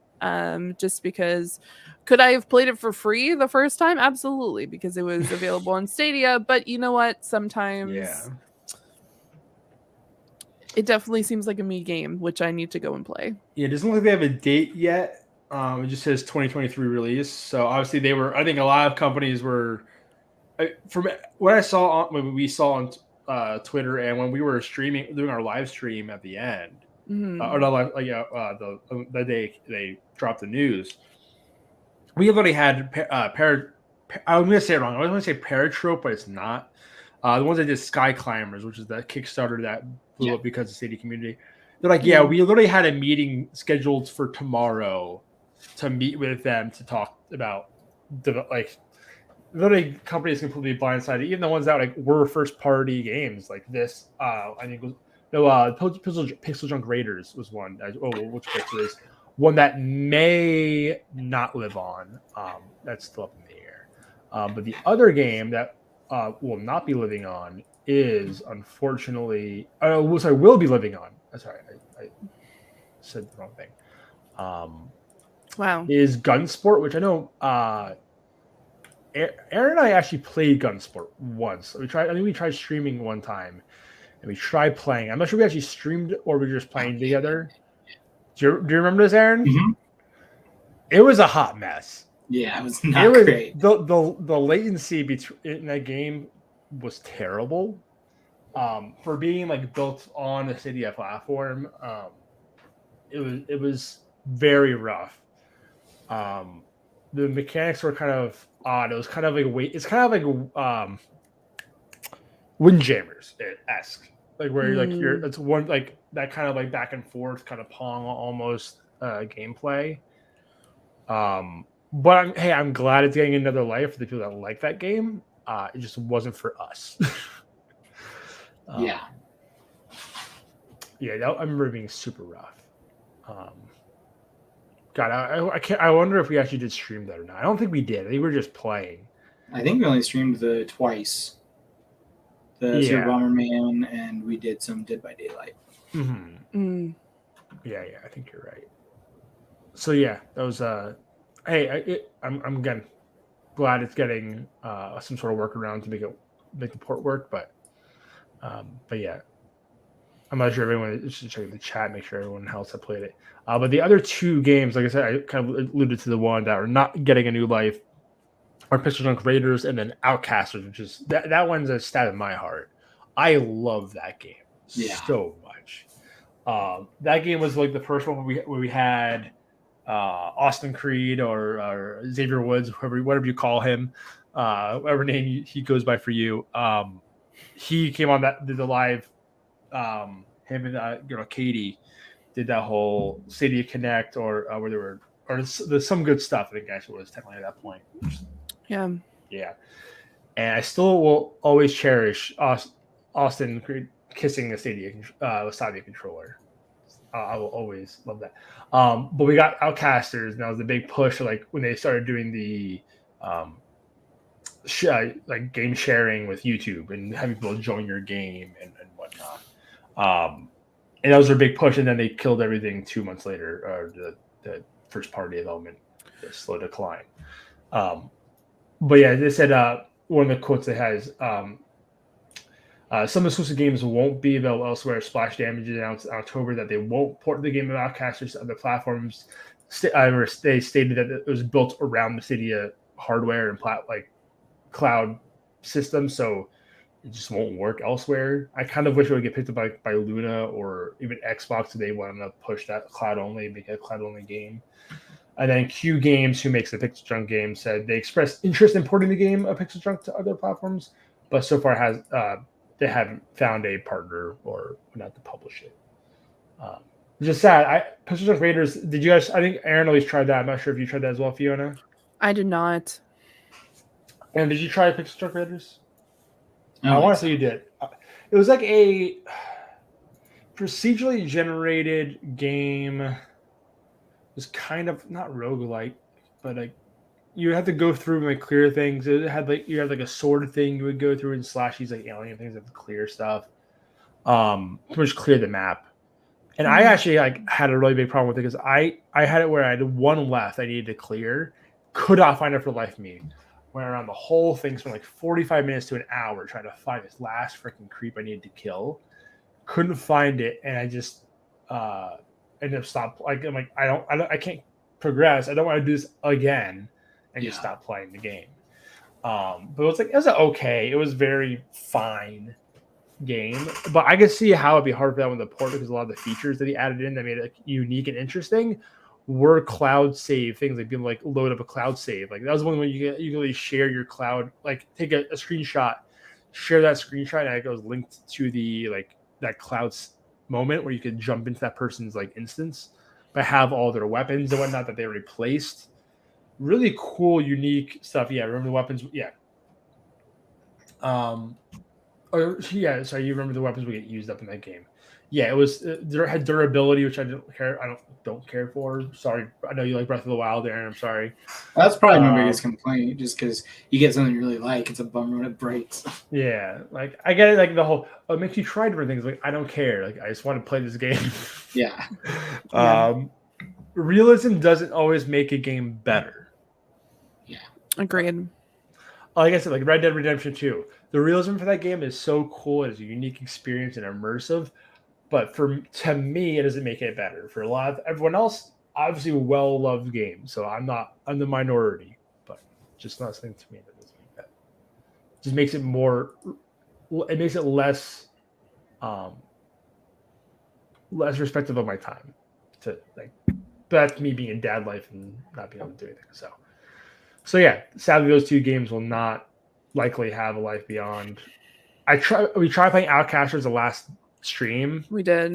Just because could I have played it for free the first time? Absolutely, because it was available on Stadia. But you know what? Sometimes it definitely seems like a me game, which I need to go and play. Yeah, it doesn't look like they have a date yet. It just says 2023 release. So obviously they were. I think a lot of companies were. From what I saw when we saw on Twitter and when we were streaming, doing our live stream at the end, Mhm. or not like the day they dropped the news. We already had I'm gonna say it wrong. I was gonna say Paratrope, but it's not. The ones that did Sky Climbers, which is that Kickstarter that blew up because of the Stadia community. They're like, yeah, we literally had a meeting scheduled for tomorrow to meet with them to talk about like literally companies completely blindsided. Even the ones that like were first party games like this. I think was no Pixel Junk Raiders was one. Which Pixel is one that may not live on. That's still up in the air. But the other game that will not be living on is unfortunately, will be living on. Sorry, I said the wrong thing. Wow. Is Gunsport, which I know Aaron and I actually played Gunsport once. I think we tried streaming one time, and we tried playing. I'm not sure we actually streamed or we were just playing together. Do you remember this, Aaron? Mm-hmm. It was a hot mess. Yeah, it was not great. The latency in that game was terrible. For being like built on the Stadia platform, it was very rough. The mechanics were kind of odd. It was kind of like it's kind of like Windjammers esque, like where you're it's one like that kind of like back and forth kind of Pong almost gameplay. But I'm glad it's getting another life for the people that like that game. It just wasn't for us. Yeah, I remember being super rough. God, I can't. I wonder if we actually did stream that or not. I don't think we did. I think we were just playing. I think we only streamed the twice. The Super Bomberman, and we did some Dead by Daylight. Mm-hmm. Yeah, I think you're right. So yeah, that was I'm again glad it's getting some sort of workaround to make the port work, but yeah, I'm not sure everyone should check the chat, make sure everyone else had played it. But the other two games, like I said, I kind of alluded to the one that are not getting a new life are Pixel Junk Raiders and then Outcasters, which is that one's a stat in my heart. I love that game so much. That game was like the first one where we had Austin Creed or Xavier Woods, whatever you call him, whatever name he goes by for you. He came on did the live. Him and Katie did that whole Stadia Connect or where there were there's some good stuff. I think actually was technically at that point. Yeah. And I still will always cherish Austin Creed kissing the Stadia controller. I will always love that. But we got Outcasters, and that was the big push. Like when they started doing the like game sharing with YouTube and having people join your game and whatnot. And that was their big push. And then they killed everything 2 months later, or the first party development, the slow decline. But yeah, they said one of the quotes that has some exclusive games won't be available elsewhere. Splash Damage announced in October that they won't port the game of Outcasters to other platforms. They stated that it was built around the Stadia hardware and cloud system, so it just won't work elsewhere. I kind of wish it would get picked up by Luna or even Xbox if they wanted to push that cloud only, make a cloud only game. And then Q Games, who makes the Pixel Junk game, said they expressed interest in porting the game of Pixel Junk to other platforms, but so far they haven't found a partner or not to publish it. Which is sad. Pixel Junk Raiders, did you guys? I think Aaron always tried that. I'm not sure if you tried that as well, Fiona. I did not. And did you try Pixel Junk Raiders? I want to say you did. It was like a procedurally generated game. It was kind of not roguelike, but like you had to go through and like clear things. It had you had like a sword thing you would go through and slash these like alien things and clear stuff. Pretty much clear the map. And I actually had a really big problem with it because I had it where I had one left I needed to clear, could not find it for the life of me. Went around the whole thing, spent like 45 minutes to an hour trying to find this last freaking creep I needed to kill. Couldn't find it, and I just ended up stopped. I'm like, I can't progress. I don't want to do this again, and just stop playing the game. But it was okay. It was very fine, game, but I could see how it'd be hard for that one to port because a lot of the features that he added in that made it unique and interesting were cloud save things, like being like load up a cloud save. Like that was one where you can really share your cloud, like take a screenshot, share that screenshot, and it goes linked to the like that cloud moment where you could jump into that person's like instance, but have all their weapons and whatnot that they replaced. Really cool, unique stuff. Yeah, remember the weapons? Yeah. So you remember the weapons would get used up in that game? Yeah, it was. There had durability, which I don't care. I don't care for. Sorry, I know you like Breath of the Wild, Aaron. I'm sorry. That's probably my biggest complaint, just because you get something you really like, it's a bummer when it breaks. Yeah, like I get it. Like the whole it makes you try different things. Like I don't care. Like I just want to play this game. Yeah. Realism doesn't always make a game better. Yeah. Agreed. Like I said, like Red Dead Redemption 2, the realism for that game is so cool. It's a unique experience and immersive. But to me, it doesn't make it better. For a lot of everyone else, obviously well-loved game. So I'm the minority, but just not something to me that doesn't make that. It just makes it more. It makes it less respective of my time. To like, that's me being in dad life and not being able to do anything. So yeah, sadly, those two games will not likely have a life beyond. We tried playing Outcasters the last stream. We did,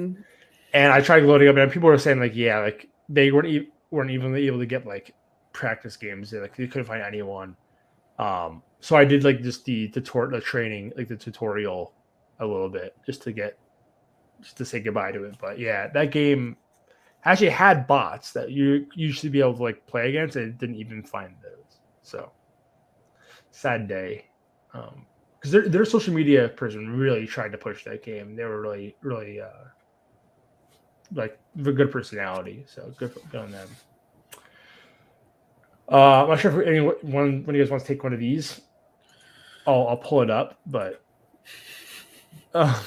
and I tried loading up, and people were saying like, yeah, like they weren't even able to get like practice games. Like they couldn't find anyone. So I did like just the training, like the tutorial, a little bit just to say goodbye to it. But yeah, that game actually had bots that you used to be able to like play against, and it didn't even find those. So sad day. Because their social media person really tried to push that game. They were really, really like a good personality. So good on them. I'm not sure if anyone when you guys want to take one of these. I'll pull it up, but I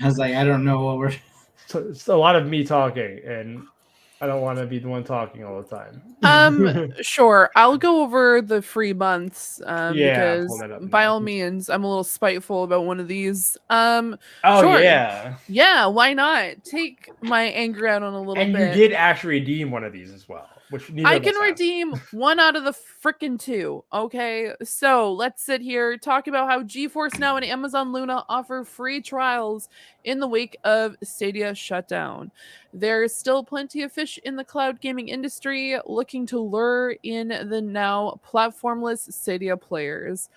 was like, I don't know what we're. So it's a lot of me talking, and I don't want to be the one talking all the time. Sure. I'll go over the free months because by now. all means, I'm a little spiteful about one of these. Oh, sure. yeah. Yeah, why not? Take my anger out on a little bit. And you did actually redeem one of these as well. Which I can redeem one out of the frickin' two. Okay, so let's sit here, talk about how GeForce Now and Amazon Luna offer free trials in the wake of Stadia shutdown. There's still plenty of fish in the cloud gaming industry looking to lure in the now platformless Stadia players.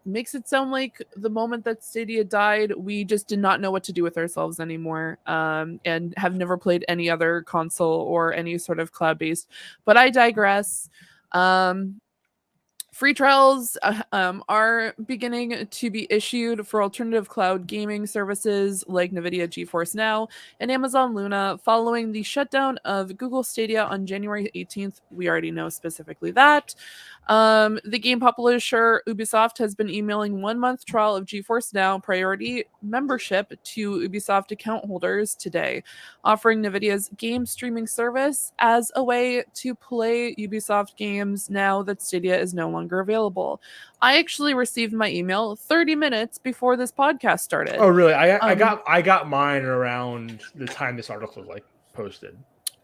Makes it sound like the moment that Stadia died, we just did not know what to do with ourselves anymore, and have never played any other console or any sort of cloud-based. But I digress. Free trials are beginning to be issued for alternative cloud gaming services like NVIDIA GeForce Now and Amazon Luna following the shutdown of Google Stadia on January 18th. We already know specifically that. The game publisher Ubisoft has been emailing 1-month trial of GeForce Now priority membership to Ubisoft account holders today, offering NVIDIA's game streaming service as a way to play Ubisoft games now that Stadia is no longer available. I actually received my email 30 minutes before this podcast started. Oh, really? I got mine around the time this article was like posted.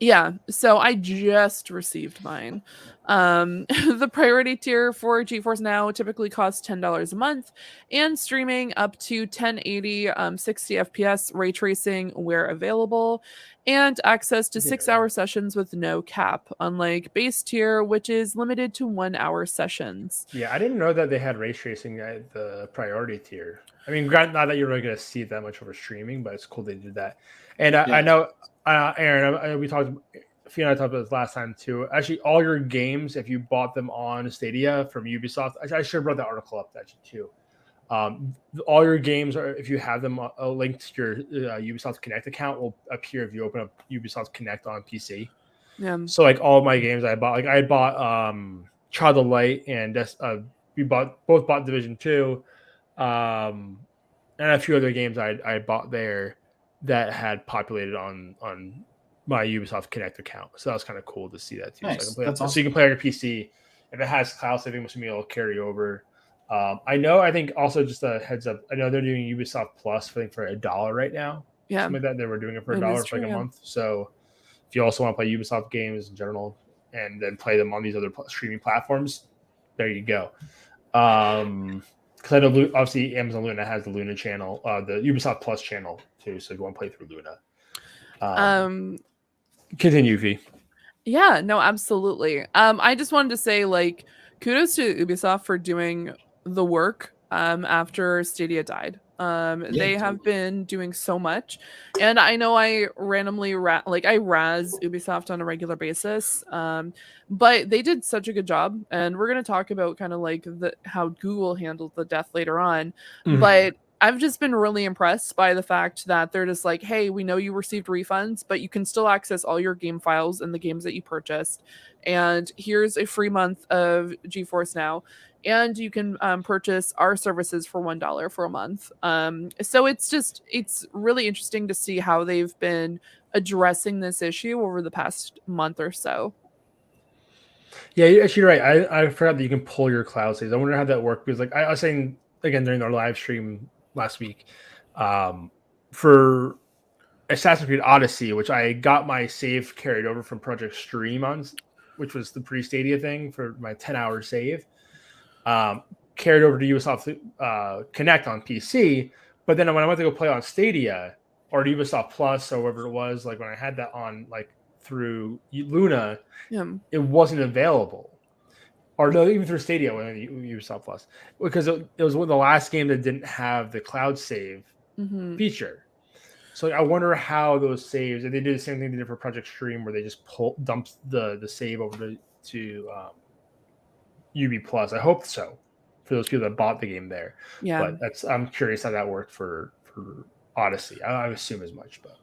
Yeah, so I just received mine. The priority tier for GeForce Now typically costs $10 a month, and streaming up to 1080, 60 FPS ray tracing where available, and access to 6-hour sessions with no cap, unlike base tier, which is limited to 1-hour sessions. Yeah, I didn't know that they had ray tracing at the priority tier. I mean, not that you're really going to see it that much over streaming, but it's cool they did that. And I know, Aaron, we talked. Fia and I talked about this last time too. Actually, all your games, if you bought them on Stadia from Ubisoft, I should have brought that article up actually too. All your games are, if you have them linked to your Ubisoft Connect account, will appear if you open up Ubisoft Connect on PC. Yeah. So like all of my games I bought, like I bought Child of Light and we both bought Division 2, and a few other games I bought there that had populated on my Ubisoft Connect account. So that was kind of cool to see that too. Nice. So you can play on your PC. If it has cloud saving, which it'll carry over. I think also just a heads up. I know they're doing Ubisoft Plus, I think for $1 right now. Yeah, Something like that. They were doing it for It $1 is for like true, a yeah. month. So if you also want to play Ubisoft games in general and then play them on these other streaming platforms, there you go. Because I know obviously Amazon Luna has the Luna channel, the Ubisoft Plus channel too. So if you want to play through Luna, continue, V. Yeah, no, absolutely. I just wanted to say, like, kudos to Ubisoft for doing the work after Stadia died. They have been doing so much, and I know I randomly I razz Ubisoft on a regular basis, but they did such a good job. And we're gonna talk about kind of like how Google handled the death later on, but I've just been really impressed by the fact that they're just like, hey, we know you received refunds, but you can still access all your game files and the games that you purchased. And here's a free month of GeForce Now. And you can purchase our services for $1 for a month. So it's really interesting to see how they've been addressing this issue over the past month or so. Yeah, you're actually right. I forgot that you can pull your cloud saves. I wonder how that worked because, like, I was saying again during our live stream last week, for Assassin's Creed Odyssey, which I got my save carried over from Project Stream on, which was the pre-Stadia thing for my 10-hour save, carried over to Ubisoft Connect on PC. But then when I went to go play on Stadia or Ubisoft Plus or whatever it was, like when I had that on like through Luna, it wasn't available. Or no, even through Stadia when Ubisoft Plus, because it was one of the last game that didn't have the cloud save feature. So I wonder how those saves, and they did the same thing they did for Project Stream, where they just dumped the save over to UB Plus. I hope so for those people that bought the game there. Yeah, but I'm curious how that worked for Odyssey. I assume as much, but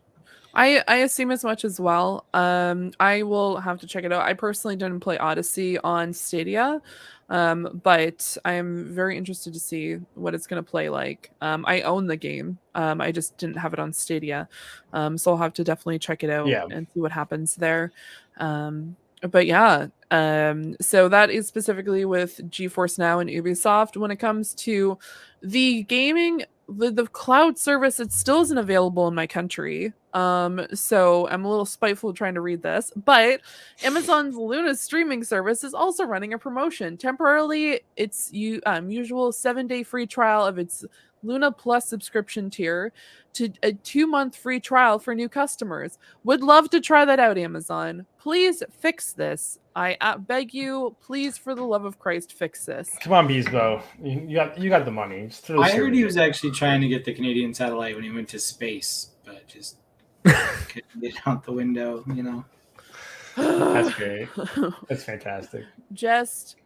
I assume as much as well. I will have to check it out. I personally didn't play Odyssey on Stadia, but I'm very interested to see what it's going to play like. I own the game. I just didn't have it on Stadia, so I'll have to definitely check it out and see what happens there. But yeah, so that is specifically with GeForce Now and Ubisoft. When it comes to the gaming, the cloud service, it still isn't available in my country. So I'm a little spiteful trying to read this, but Amazon's Luna streaming service is also running a promotion. Temporarily, its usual 7-day free trial of its Luna Plus subscription tier to a 2-month free trial for new customers. Would love to try that out, Amazon. Please fix this. I beg you, please, for the love of Christ, fix this. Come on, Beesbo. You got the money. I heard he was actually trying to get the Canadian satellite when he went to space, but just couldn't get out the window, you know. That's great. That's fantastic. Just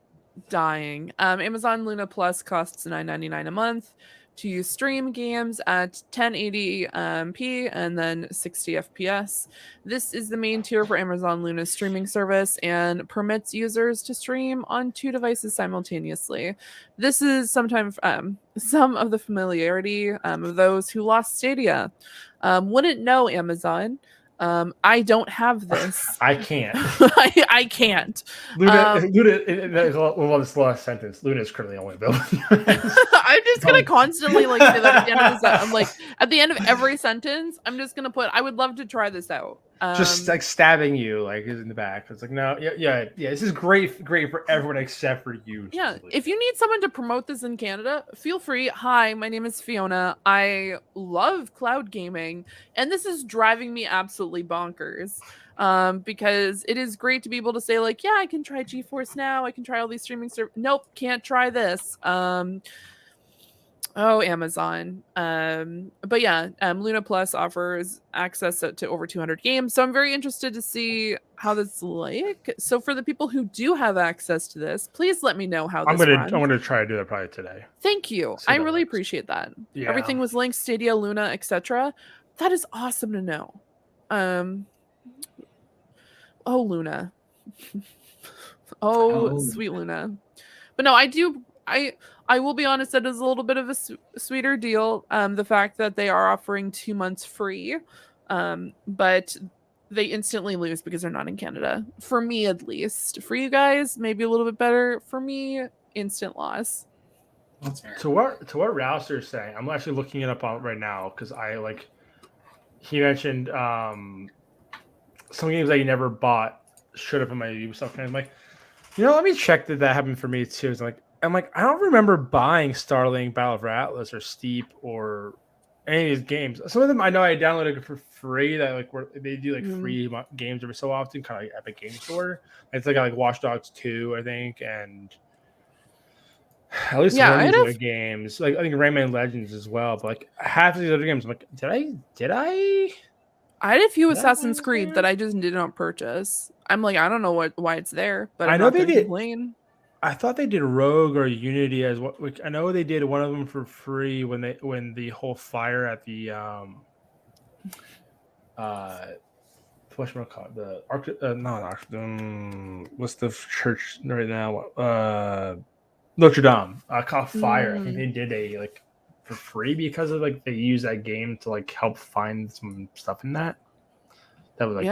dying. Amazon Luna Plus costs $9.99 a month to stream games at 1080p and then 60 FPS. This is the main tier for Amazon Luna's streaming service and permits users to stream on 2 devices simultaneously. This is sometimes some of the familiarity of those who lost Stadia. Wouldn't know, Amazon. I don't have this. I can't. I can't. Luna, well, this last sentence. Luna is currently only available. I'm just gonna constantly like say that at the end of the I'm like at the end of every sentence, I'm just gonna put, I would love to try this out. Just like stabbing you like in the back. It's like, no, yeah. This is great for everyone except for you. Yeah, if you need someone to promote this in Canada, feel free. Hi, my name is Fiona. I love cloud gaming, and this is driving me absolutely bonkers. Because it is great to be able to say like, yeah, I can try GeForce Now, I can try all these streaming services. Nope, can't try this. Oh, Amazon. But yeah, Luna Plus offers access to over 200 games. So I'm very interested to see how this is like. So for the people who do have access to this, please let me know how this runs. I'm gonna try to do that probably today. Thank you. I really appreciate that. Yeah. Everything was linked, Stadia, Luna, etc. That is awesome to know. Oh, Luna. Oh, sweet Luna. But no, I will be honest, that is a little bit of a sweeter deal. The fact that they are offering 2 months free, but they instantly lose because they're not in Canada. For me, at least. For you guys, maybe a little bit better. For me, instant loss. That's fair. To what Rouster is saying, I'm actually looking it up on right now because he mentioned some games that he never bought showed up in my Ubisoft and I'm like, let me check that happened for me too. I'm like, I don't remember buying Starlink, Battle for Atlas, or Steep, or any of these games. Some of them I know I downloaded for free. That where they do free games every so often, kind of like Epic Game Store. It's like Watch Dogs 2, I think, and at least one of these other games. Like I think Rayman Legends as well. But like half of these other games, I'm like, did I? I had a few Assassin's Creed that I just did not purchase. I'm like, I don't know why it's there, but I'm not going to complain. I thought they did Rogue or Unity as well. I know they did one of them for free when the whole fire at the whatchamacallit, the what's the church right now? Notre Dame caught fire. I think they did for free because of they use that game to help find some stuff in that. That was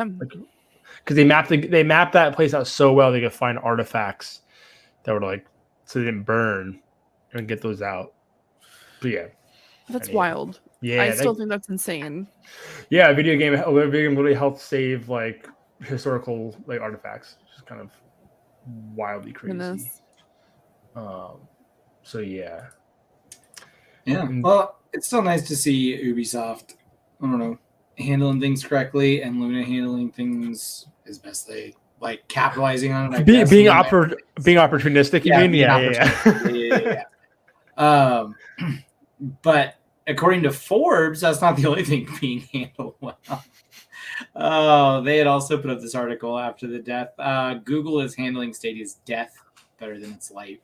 because they mapped that place out so well they could find artifacts that were so they didn't burn and get those out. But yeah, that's wild. Yeah, I still think that's insane. Yeah, a video game literally helped save historical artifacts, which is kind of wildly crazy. So yeah. Well, it's still nice to see Ubisoft, I don't know, handling things correctly and Luna handling things as best they capitalizing on it. Being opportunistic, you mean? Yeah. But according to Forbes, that's not the only thing being handled well. Oh, they had also put up this article after the death. Google is handling Stadia's death better than its life.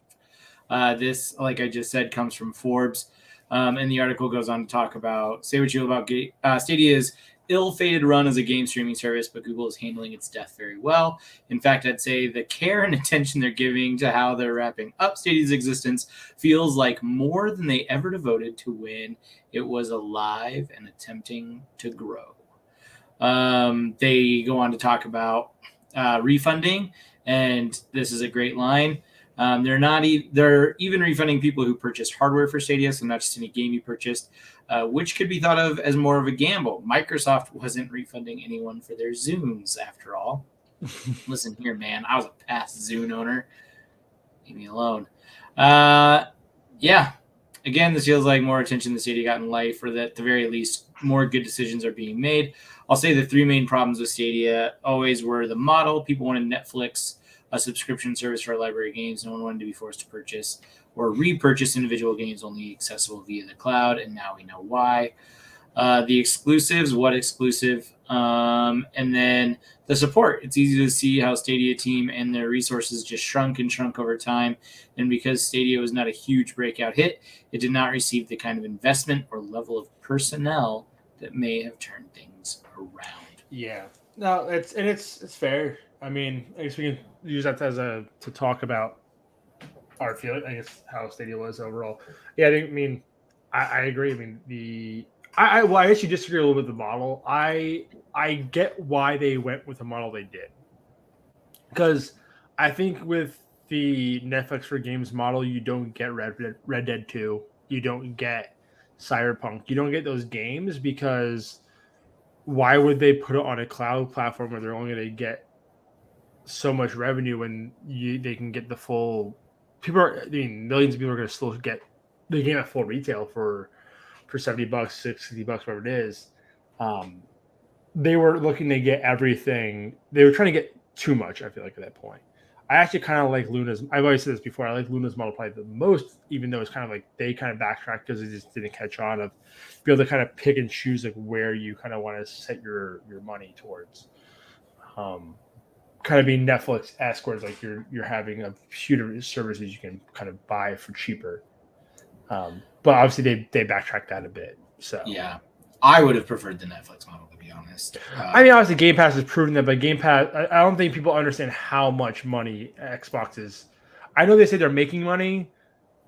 This, like I just said, comes from Forbes. And the article goes on to talk about, say what you will about Stadia's ill-fated run as a game streaming service, but Google is handling its death very well. In fact, I'd say the care and attention they're giving to how they're wrapping up Stadia's existence feels like more than they ever devoted to when it was alive and attempting to grow. They go on to talk about refunding, and this is a great line. They're even refunding people who purchased hardware for Stadia, so not just any game you purchased, which could be thought of as more of a gamble. Microsoft wasn't refunding anyone for their Zunes, after all. Listen here, man. I was a past Zune owner. Leave me alone. Yeah. Again, this feels like more attention the Stadia got in life, or that at the very least, more good decisions are being made. I'll say the three main problems with Stadia always were the model. People wanted Netflix, a subscription service for our library of games. No one wanted to be forced to purchase or repurchase individual games only accessible via the cloud, and now we know why. The exclusives, what exclusive, and then the support. It's easy to see how Stadia team and their resources just shrunk over time, and because Stadia was not a huge breakout hit, it did not receive the kind of investment or level of personnel that may have turned things around. Yeah, no, it's fair. I mean, I guess we can use that to talk about our feeling. I guess how Stadia was overall. Yeah, I agree. I mean, I actually disagree a little bit with the model. I get why they went with the model they did, because I think with the Netflix for Games model, you don't get Red Dead 2, you don't get Cyberpunk, you don't get those games, because why would they put it on a cloud platform where they're only going to get so much revenue when they can get the full? Millions of people are going to still get the game at full retail for $70, $60, whatever it is. They were looking to get everything. They were trying to get too much, I feel like, at that point. I actually kind of like Luna's. I've always said this before. I like Luna's model probably the most, even though it's kind of like they kind of backtracked because it just didn't catch on, of be able to kind of pick and choose where you kind of want to set your money towards. Kind of being Netflix-esque, where it's you're having a few services you can kind of buy for cheaper. But obviously they backtracked that a bit. So yeah, I would have preferred the Netflix model, to be honest. Obviously Game Pass has proven that, but Game Pass, I don't think people understand how much money Xbox is. I know they say they're making money,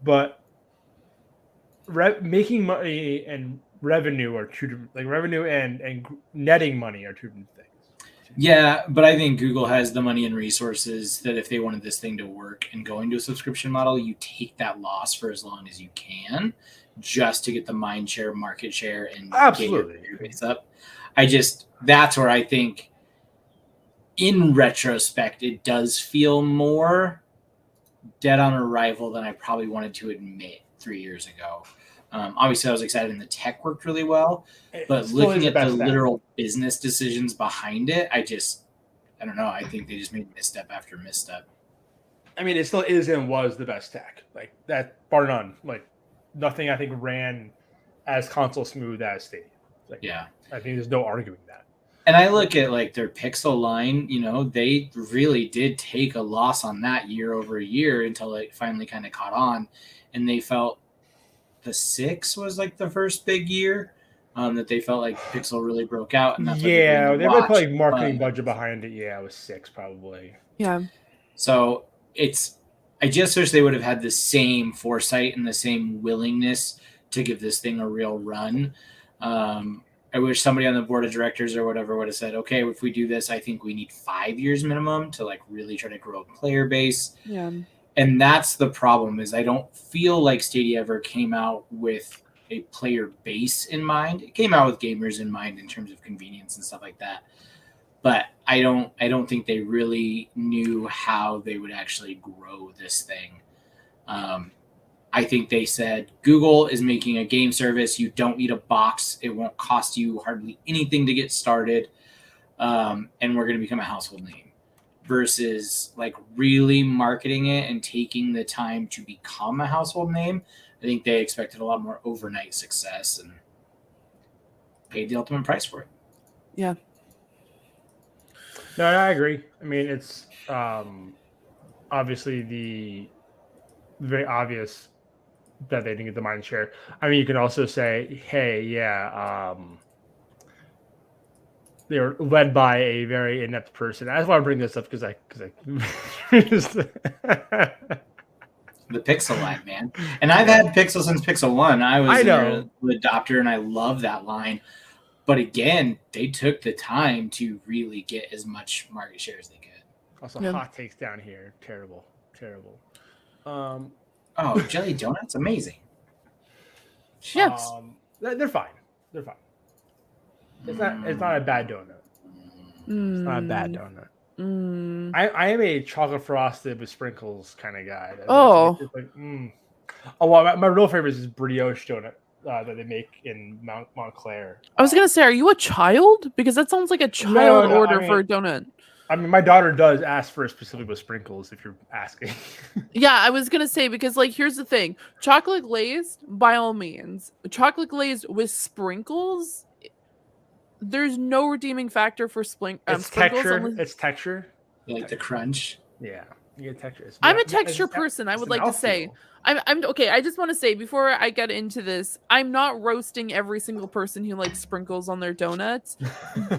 but making money and revenue are two different. Revenue and netting money are two different things. Yeah, but I think Google has the money and resources that if they wanted this thing to work and go into a subscription model, you take that loss for as long as you can just to get the mind share, market share, and Absolutely. get your base up. That's where I think in retrospect, it does feel more dead on arrival than I probably wanted to admit 3 years ago. Obviously, I was excited and the tech worked really well, but looking at the literal business decisions behind it, I don't know. I think they just made misstep after misstep. I mean, it still is and was the best tech. Like that, bar none. Like nothing I think ran as console smooth as Stadia. Like, Yeah. I think there's no arguing that. And I look at like their Pixel line, they really did take a loss on that year over year until it finally kind of caught on. And they felt the 6 was like the first big year that they felt like Pixel really broke out. And that's they might put like marketing budget behind it. Yeah, it was 6 probably. Yeah. So I just wish they would have had the same foresight and the same willingness to give this thing a real run. I wish somebody on the board of directors or whatever would have said, okay, if we do this, I think we need 5 years minimum to like really try to grow a player base. Yeah. And that's the problem is I don't feel like Stadia ever came out with a player base in mind. It came out with gamers in mind in terms of convenience and stuff like that. But I don't think they really knew how they would actually grow this thing. I think they said Google is making a game service. You don't need a box. It won't cost you hardly anything to get started. And we're going to become a household name versus like really marketing it and taking the time to become a household name. I think they expected a lot more overnight success and paid the ultimate price for it. Yeah. No, I agree. I mean, it's obviously the very obvious that they didn't get the mind share. I mean, you can also say, hey, yeah, they were led by a very inept person. I just want to bring this up because I the Pixel line, man. And I've had Pixel since Pixel 1. I was an adopter and I love that line. But again, they took the time to really get as much market share as they could. Also, hot takes down here. Terrible. Oh, jelly donuts, amazing. Yes. They're fine. It's not a bad donut. It's not a bad donut. I am a chocolate frosted with sprinkles kind of guy. Oh. It's like, well, my real favorite is brioche donut that they make in Montclair. I was gonna say, are you a child? Because that sounds like a child order for a donut. I mean, my daughter does ask for it specifically with sprinkles, if you're asking. Yeah, I was gonna say, because like here's the thing: chocolate glazed, by all means. Chocolate glazed with sprinkles, there's no redeeming factor for It's sprinkles. It's texture. You like the crunch? Yeah, you get texture. I'm a texture person. I would like to say. I'm okay. I just want to say before I get into this, I'm not roasting every single person who likes sprinkles on their donuts,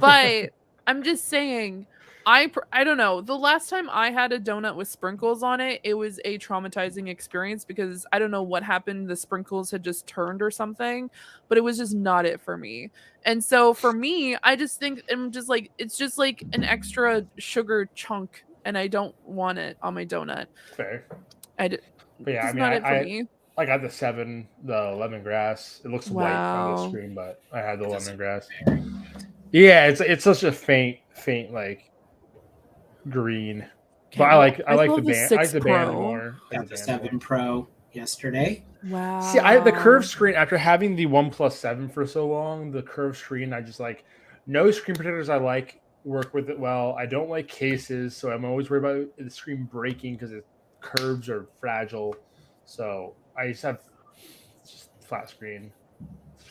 but I'm just saying. I don't know. The last time I had a donut with sprinkles on it, it was a traumatizing experience because I don't know what happened. The sprinkles had just turned or something, but it was just not it for me. And so for me, I just think it's just like an extra sugar chunk, and I don't want it on my donut. Fair. But yeah, I mean, I got the 7, the lemongrass. It looks white on the screen, but I had the lemongrass. Yeah, it's such a faint like green. But I like the band. I like the band more. Got the 7 Pro yesterday. Wow. See, the curved screen after having the OnePlus 7 for so long, the curved screen, I just like no screen protectors. I like work with it well. I don't like cases, so I'm always worried about the screen breaking because the curves are fragile. So I just have just flat screen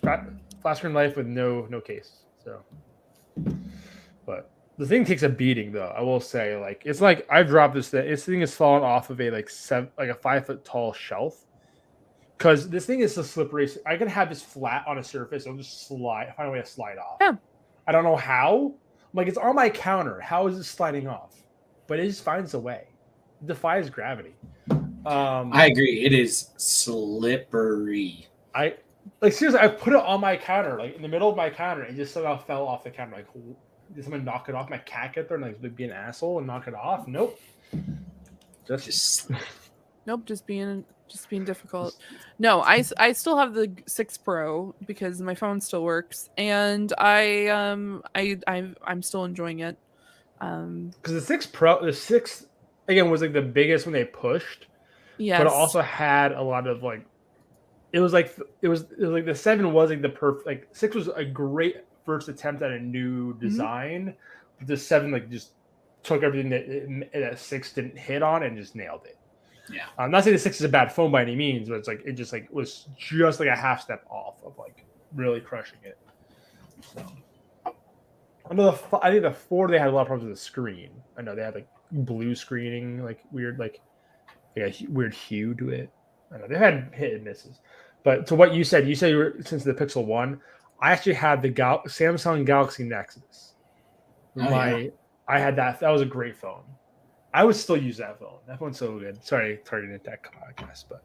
life with no case. So, but. The thing takes a beating, though. I will say, like it's like I've dropped this thing. This thing has fallen off of a 5 foot tall shelf because this thing is so slippery. I can have this flat on a surface. I'll just find a way to slide off. Yeah. I don't know how. Like it's on my counter. How is it sliding off? But it just finds a way. It defies gravity. I agree. It is slippery. Seriously. I put it on my counter, like in the middle of my counter, and it just somehow fell off the counter. Like. Did someone knock it off? My cat get there and like be an asshole and knock it off? Nope. Just Nope, just being difficult. No, I still have the 6 Pro because my phone still works, and I'm still enjoying it. Because the 6 again was like the biggest when they pushed, Yes. but it also had a lot of like it was like the 7 was like the perfect, like 6 was a great first attempt at a new design, but the 7 like just took everything that 6 didn't hit on and just nailed it. Yeah. I'm not saying the 6 is a bad phone by any means, but it's like it just like was just like a half step off of like really crushing it. So I know I think the 4 they had a lot of problems with the screen. I know they had like blue screening, like weird, like a weird hue to it. I know they've had hit and misses. But to what you said you were, since the Pixel 1, I actually had the Samsung Galaxy Nexus. I had that. That was a great phone. I would still use that phone. That phone's so good. Sorry, targeted that podcast, but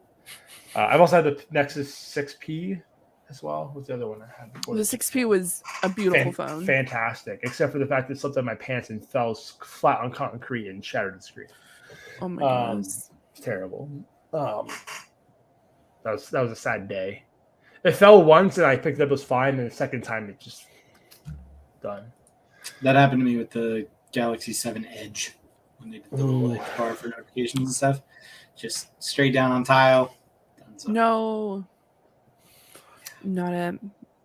I've also had the Nexus 6P as well. What's the other one I had before? The 6P was a beautiful phone. Fantastic, except for the fact that it slipped on my pants and fell flat on concrete and shattered the screen. Oh my goodness. Terrible. That was a sad day. It fell once and I picked it up, it was fine, and the second time it just done. That happened to me with the Galaxy 7 Edge when they did the little like bar for notifications and stuff. Just straight down on tile. No, not it.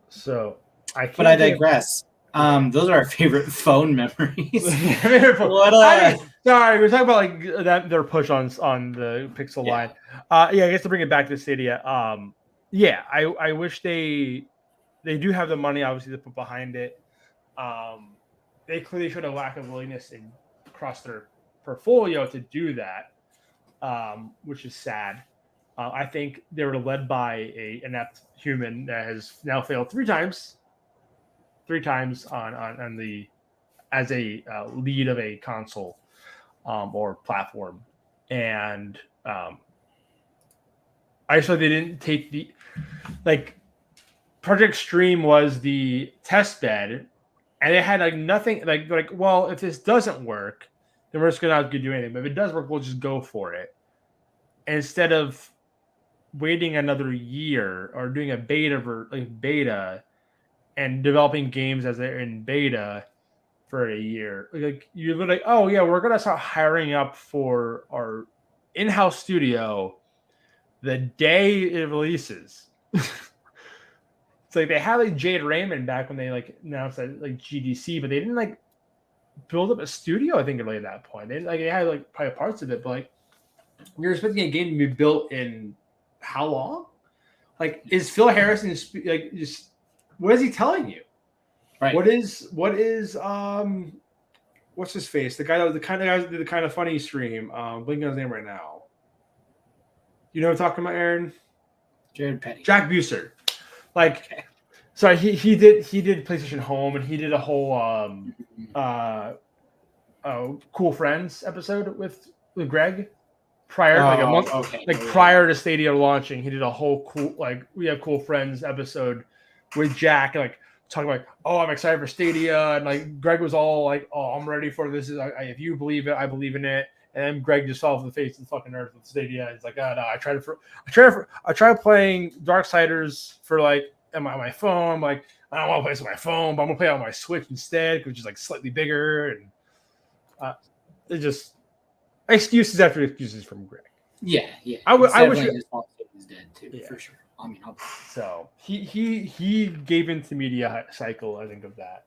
So I digress. Those are our favorite phone memories. Sorry, we're talking about like that their push on the Pixel line. I guess to bring it back to Stadia. I wish they do have the money obviously to put behind it. They clearly showed a lack of willingness across their portfolio to do that, which is sad. I think they were led by an inept human that has now failed three times on the as a lead of a console or platform, and I just thought they didn't take the Project Stream was the test bed, and it had like nothing like well, if this doesn't work, then we're just gonna have to do anything. But if it does work, we'll just go for it instead of waiting another year or doing a beta and developing games as they're in beta for a year. Like you're like, oh yeah, we're gonna start hiring up for our in-house studio the day it releases. It's like they had like Jade Raymond back when they like announced that like GDC, but they didn't like build up a studio. I think at that point they had like probably parts of it, but like you're expecting a game to be built in how long? Like is Phil Harrison like just what is he telling you? Right. What is what's his face? The guy that did the kind of funny stream. Blinking on his name right now. You know what I'm talking about, Aaron? Jared Petty. Jack Buser. Sorry, he did PlayStation Home and he did a whole Cool Friends episode with Greg prior like a month prior to Stadia launching. He did a whole cool we have Cool Friends episode with Jack and talking about I'm excited for Stadia, and like Greg was all like, oh, I'm ready for this. If you believe it, I believe in it. And then Greg just fell off the face of the fucking earth with Stadia. It's like, oh no, I tried playing Darksiders for on my phone. I'm like, I don't want to play this on my phone, but I'm gonna play it on my Switch instead, which is like slightly bigger. And it just excuses after excuses from Greg. Yeah. I wish his was dead too, for sure. I mean, so he gave into media cycle. I think of that.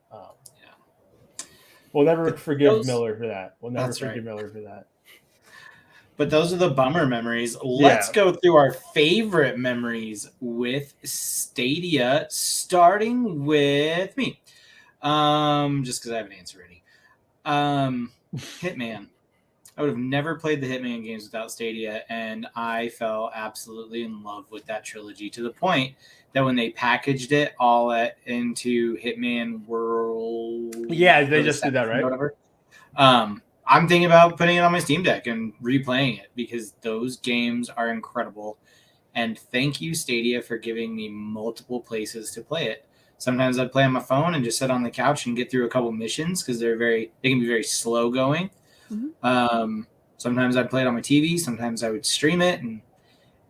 We'll never forgive Miller for that. Miller for that. But those are the bummer memories. Let's go through our favorite memories with Stadia, starting with me. Just because I have an answer ready. Hitman. I would have never played the Hitman games without Stadia, and I fell absolutely in love with that trilogy to the point that when they packaged it all into Hitman World... Yeah, they just did that, right? Whatever. I'm thinking about putting it on my Steam Deck and replaying it because those games are incredible. And thank you, Stadia, for giving me multiple places to play it. Sometimes I'd play on my phone and just sit on the couch and get through a couple missions because they can be very slow going. Sometimes I'd play it on my TV. Sometimes I would stream it, and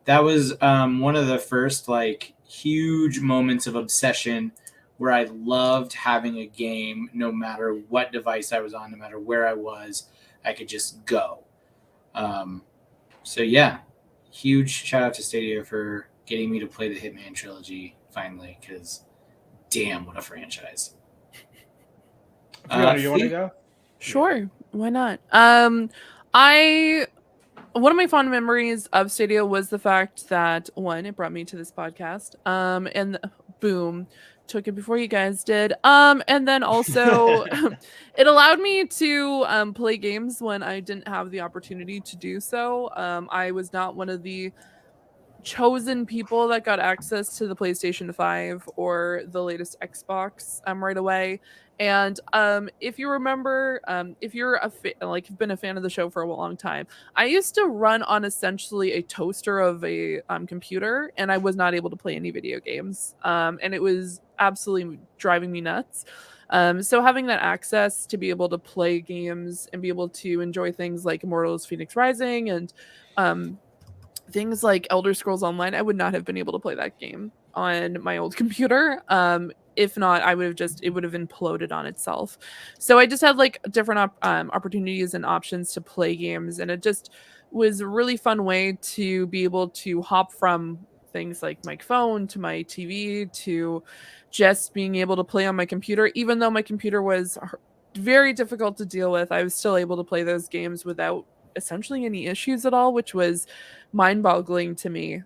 that was one of the first like huge moments of obsession where I loved having a game no matter what device I was on, no matter where I was, I could just go. So yeah, huge shout out to Stadia for getting me to play the Hitman trilogy finally, because damn, what a franchise. Fiona, you want to go? Sure, why not? One of my fond memories of Stadia was the fact that one, it brought me to this podcast. And boom, took it before you guys did. And then also it allowed me to play games when I didn't have the opportunity to do so. I was not one of the chosen people that got access to the PlayStation 5 or the latest Xbox right away. And if you remember, if you're you've been a fan of the show for a long time, I used to run on essentially a toaster of a computer, and I was not able to play any video games. And it was absolutely driving me nuts. So having that access to be able to play games and be able to enjoy things like Immortals Phoenix Rising and things like Elder Scrolls Online, I would not have been able to play that game on my old computer. If not, it would have imploded on itself. So I just had like different opportunities and options to play games, and it just was a really fun way to be able to hop from things like my phone to my TV to just being able to play on my computer. Even though my computer was very difficult to deal with, I was still able to play those games without essentially any issues at all, which was mind-boggling to me.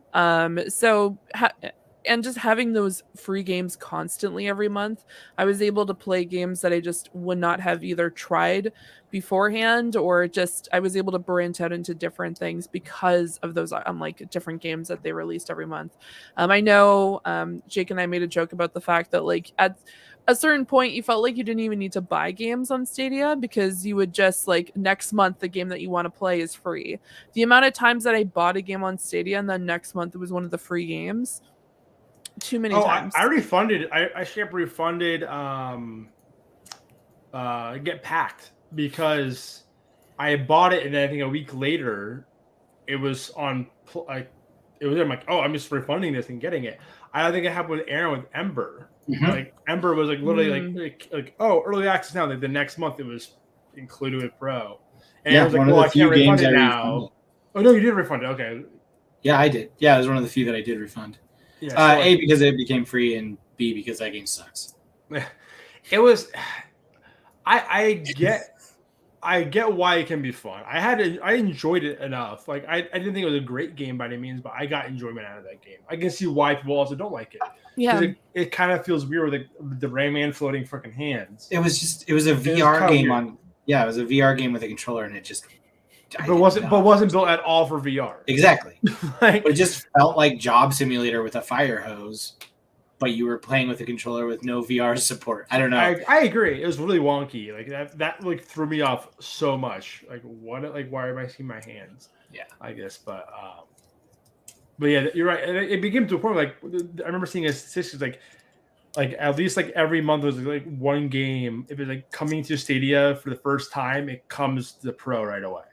And just having those free games constantly every month, I was able to play games that I just would not have either tried beforehand, or just I was able to branch out into different things because of those like different games that they released every month. I know Jake and I made a joke about the fact that like at a certain point you felt like you didn't even need to buy games on Stadia, because you would just like next month the game that you want to play is free. The amount of times that I bought a game on Stadia and then next month it was one of the free games, too many times. I refunded. I actually refunded Get Packed, because I bought it and then I think a week later it was on like it was there. I'm like, oh, I'm just refunding this and getting it. I don't think it happened with Aaron with Ember. Like Ember was like literally like oh, early access now. Like the next month it was included with Pro. And I was like, well, I can't refund it now. Refunded. Oh no, you did refund it. Okay. Yeah, I did. Yeah, it was one of the few that I did refund. Yeah, A, because it became free, and B, because that game sucks. It was. I get why it can be fun. I enjoyed it enough. Like I didn't think it was a great game by any means, but I got enjoyment out of that game. I can see why people also don't like it. Yeah, it kind of feels weird with the Rayman floating freaking hands. It was a VR game on. Yeah, it was a VR game with a controller, and it just. But wasn't built at all for VR. Exactly. But it just felt like Job Simulator with a fire hose, but you were playing with a controller with no VR support. I don't know. I agree. It was really wonky. Like that like threw me off so much. Like what? Like why am I seeing my hands? Yeah, I guess. But yeah, you're right. It became to a point like I remember seeing a statistics like at least like every month there was like one game. If it's like coming to Stadia for the first time, it comes to the Pro right away.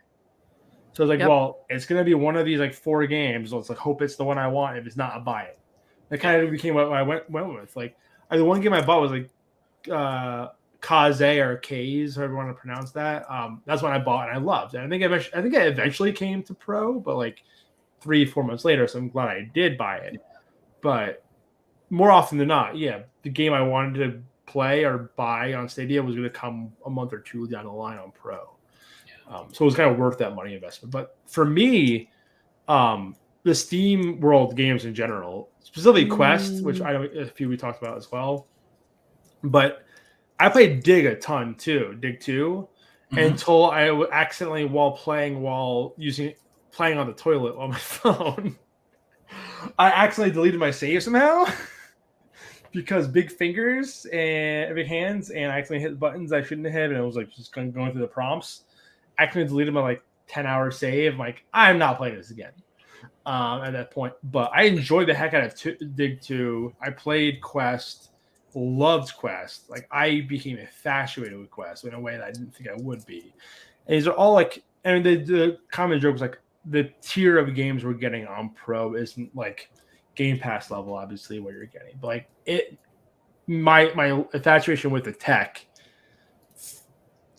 So it's like, well, it's gonna be one of these like 4 games. So let's like hope it's the one I want. If it's not, I'll buy it. That kind of became what I went with. Like the one game I bought was like Kaze or Kaze, however you want to pronounce that. That's what I bought and I loved. And I think I eventually came to Pro, but like 3-4 months later. So I'm glad I did buy it. But more often than not, yeah, the game I wanted to play or buy on Stadia was going to come a month or 2 down the line on Pro. So it was kind of worth that money investment. But for me, the Steam World games in general, specifically Quest, which I know a few we talked about as well. But I played Dig a ton too, Dig 2, until I accidentally playing on the toilet on my phone, I accidentally deleted my save somehow because big fingers and big hands, and I accidentally hit buttons I shouldn't have, and it was like just going through the prompts. I accidentally deleted my like 10-hour save. I'm like, I'm not playing this again at that point. But I enjoyed the heck out of Dig 2. I played Quest. loved Quest. Like I became infatuated with Quest in a way that I didn't think I would be. And these are all like, and the common joke was like the tier of games we're getting on Pro isn't like Game Pass level, obviously, what you're getting, but like my infatuation with the tech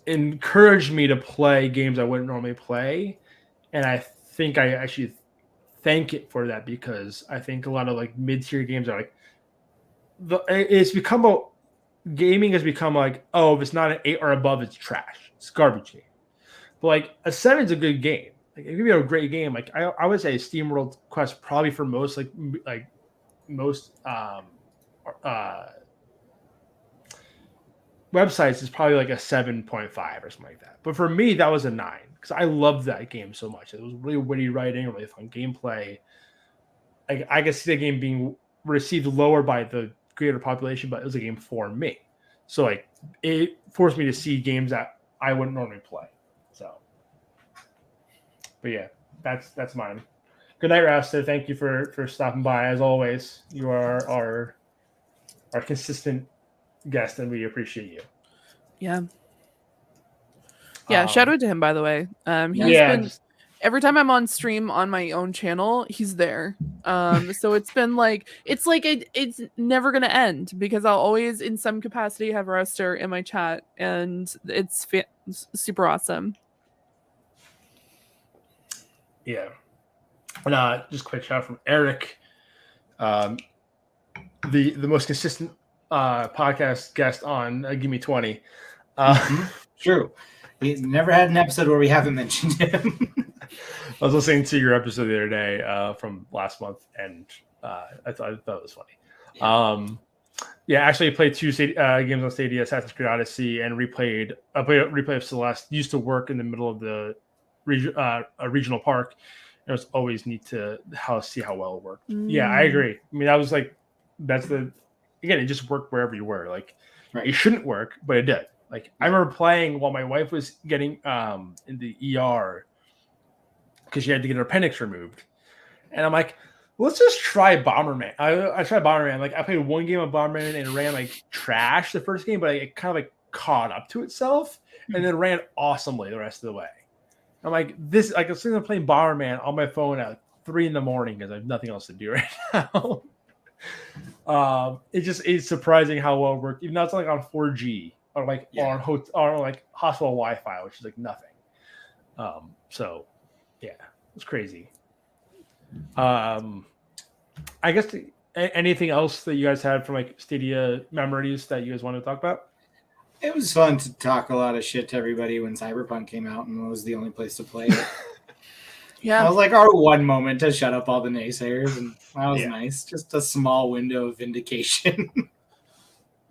encouraged me to play games I wouldn't normally play, and I think I actually thank it for that, because I think a lot of like mid-tier games are like gaming has become like, oh, if it's not an 8 or above, it's trash, it's garbage game. But like a 7 is a good game. Like it could be a great game. Like I would say SteamWorld Quest probably for most most websites is probably like a 7.5 or something like that. But for me, that was a 9 because I loved that game so much. It was really witty writing, really fun gameplay. I could see the game being received lower by the greater population, but it was a game for me. So like it forced me to see games that I wouldn't normally play. So, but yeah, that's mine. Good night, Rasta. Thank you for stopping by. As always, you are our consistent guest, and we appreciate you. Yeah. Shout out to him, by the way. He's been every time I'm on stream on my own channel, he's there. So it's been like it's never gonna end because I'll always in some capacity have Ruster in my chat, and it's super awesome. Yeah. And just a quick shout out from Eric, the most consistent podcast guest on Give Me 20. True. He's never had an episode where we haven't mentioned him. I was listening to your episode the other day from last month, and I thought it was funny. Actually, I played 2 games on Stadia, Assassin's Creed Odyssey, and replayed a replay of Celeste. Used to work in the middle of the a regional park. It was always neat to see how well it worked. Yeah, I agree. I mean, it just worked wherever you were. Like, It shouldn't work, but it did. Like, I remember playing while my wife was getting in the ER because she had to get her appendix removed, and I'm like, let's just try Bomberman. I tried Bomberman. Like, I played one game of Bomberman and it ran like trash the first game, but it kind of like caught up to itself and then ran awesomely the rest of the way. I'm like, this. Like, I'm sitting there playing Bomberman on my phone at 3 a.m. because I have nothing else to do right now. It's surprising how well it worked, even though it's like on 4G or like on like hospital Wi-Fi, which is like nothing. So yeah, it's crazy. I guess anything else that you guys had from like Stadia memories that you guys want to talk about? It was fun to talk a lot of shit to everybody when Cyberpunk came out and it was the only place to play it. Yeah. I was like our one moment to shut up all the naysayers, and that was nice. Just a small window of vindication.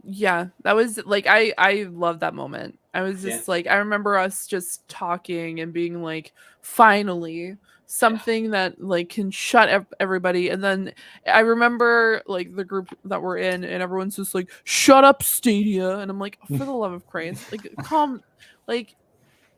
Yeah, that was like I love that moment. I was just like, I remember us just talking and being like, finally something that like can shut up everybody. And then I remember like the group that we're in, and everyone's just like, shut up, Stadia. And I'm like, for the love of Christ, like calm, like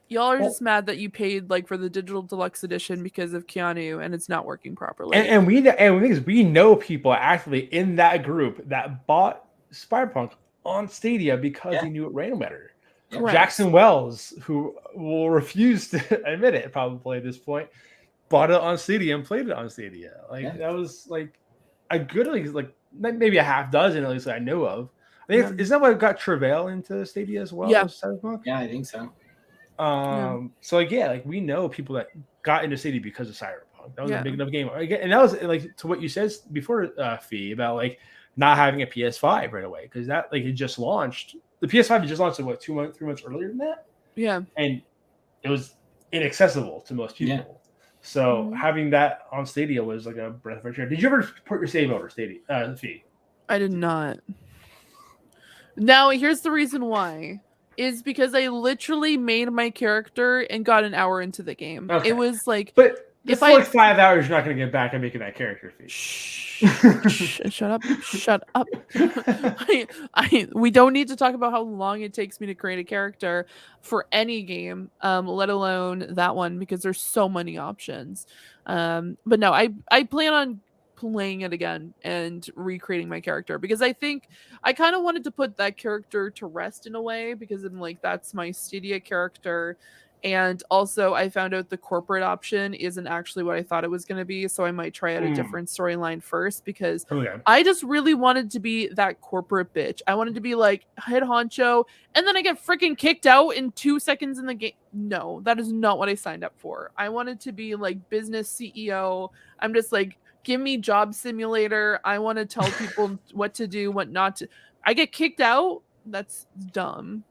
y'all are just mad that you paid like for the digital deluxe edition because of Keanu and it's not working properly. And we know people actually in that group that bought Cyberpunk on Stadia because he knew it ran better. Correct. Jackson Wells, who will refuse to admit it probably at this point, bought it on Stadia and played it on Stadia. Like that was like a good like maybe a half dozen at least I know of. I think is that what got Travail into Stadia as well? Yeah, yeah, I think so. So like we know people that got into Stadia because of Cyberpunk. That was a big enough game, and that was like to what you said before, Fee, about like not having a PS5 right away because that like it just launched. The PS5 had just launched 3 months earlier than that. Yeah, and it was inaccessible to most people. Yeah. So having that on Stadia was like a breath of fresh air. Did you ever put your save over Stadia, Fee? I did not. Now here's the reason why. Is because I literally made my character and got an hour into the game. Okay. It was like, but if like 5 hours, you're not going to get back and making that character. Shut up! Shut up! We don't need to talk about how long it takes me to create a character for any game, let alone that one, because there's so many options. But no, I plan on playing it again and recreating my character, because I think I kind of wanted to put that character to rest in a way, because I'm like, that's my Stadia character. And also, I found out the corporate option isn't actually what I thought it was going to be. So I might try out a different storyline first, because Okay. I just really wanted to be that corporate bitch. I wanted to be like head honcho, and then I get freaking kicked out in 2 seconds in the game. No, that is not what I signed up for. I wanted to be like business CEO. I'm just like, give me job simulator. I want to tell people what to do, what not to. I get kicked out. That's dumb.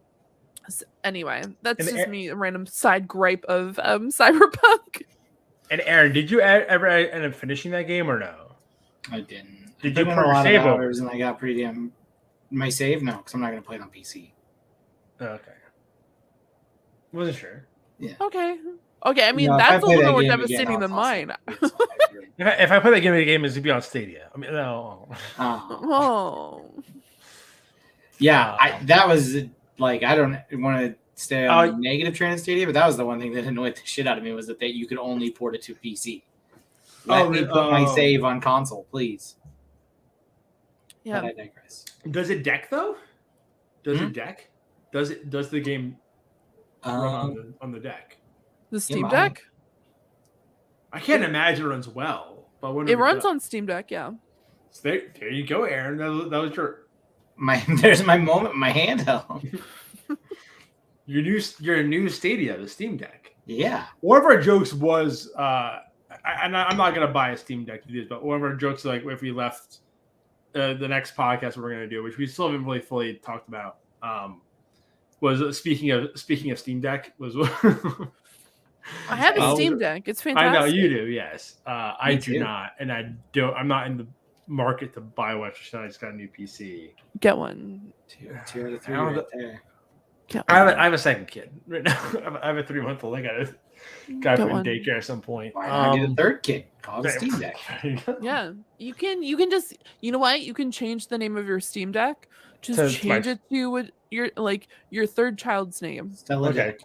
Anyway, that's just me, a random side gripe of Cyberpunk. And Aaron, did you ever end up finishing that game or no? I didn't. Did I you put in port a your lot of save over? hours, and I got pretty damn. My save? No, because I'm not going to play it on PC. Okay. Wasn't sure. Yeah. Okay. I mean, No, if I that's a play little that more game devastating again, than I'll toss mine. it. It's fine. If I play that game, it's to be on Stadia. I mean, no. Oh. Yeah, that was like, I don't want to stay on the negative train of Stadia, but that was the one thing that annoyed the shit out of me, was that you could only port it to PC. Let me put my save on console, please. Yeah. But I digress. Does it deck though? Does it deck? Does the game run on the deck? The Steam Deck? I can't imagine it runs well, but it runs on Steam Deck, yeah. So there you go, Aaron. That was your there's my moment, my handheld. your new Stadia, the Steam Deck. Yeah. One of our jokes was, I'm not gonna buy a Steam Deck to do this, but one of our jokes, like if we left the next podcast we're gonna do, which we still haven't really fully talked about, was speaking of Steam Deck was. I have a Steam Deck. It's fantastic. I know you do. Yes, I do too. not, and I'm not in the market to buy one. I just got a new PC. Get one. Two out of three right there. I have a second kid right now. I have a 3-month-old. I gotta put in daycare at some point. Why not get a third kid? Call it Steam Deck. Yeah, you can just, you know what? You can change the name of your Steam Deck. Just change it to your third child's name. Stella Deck.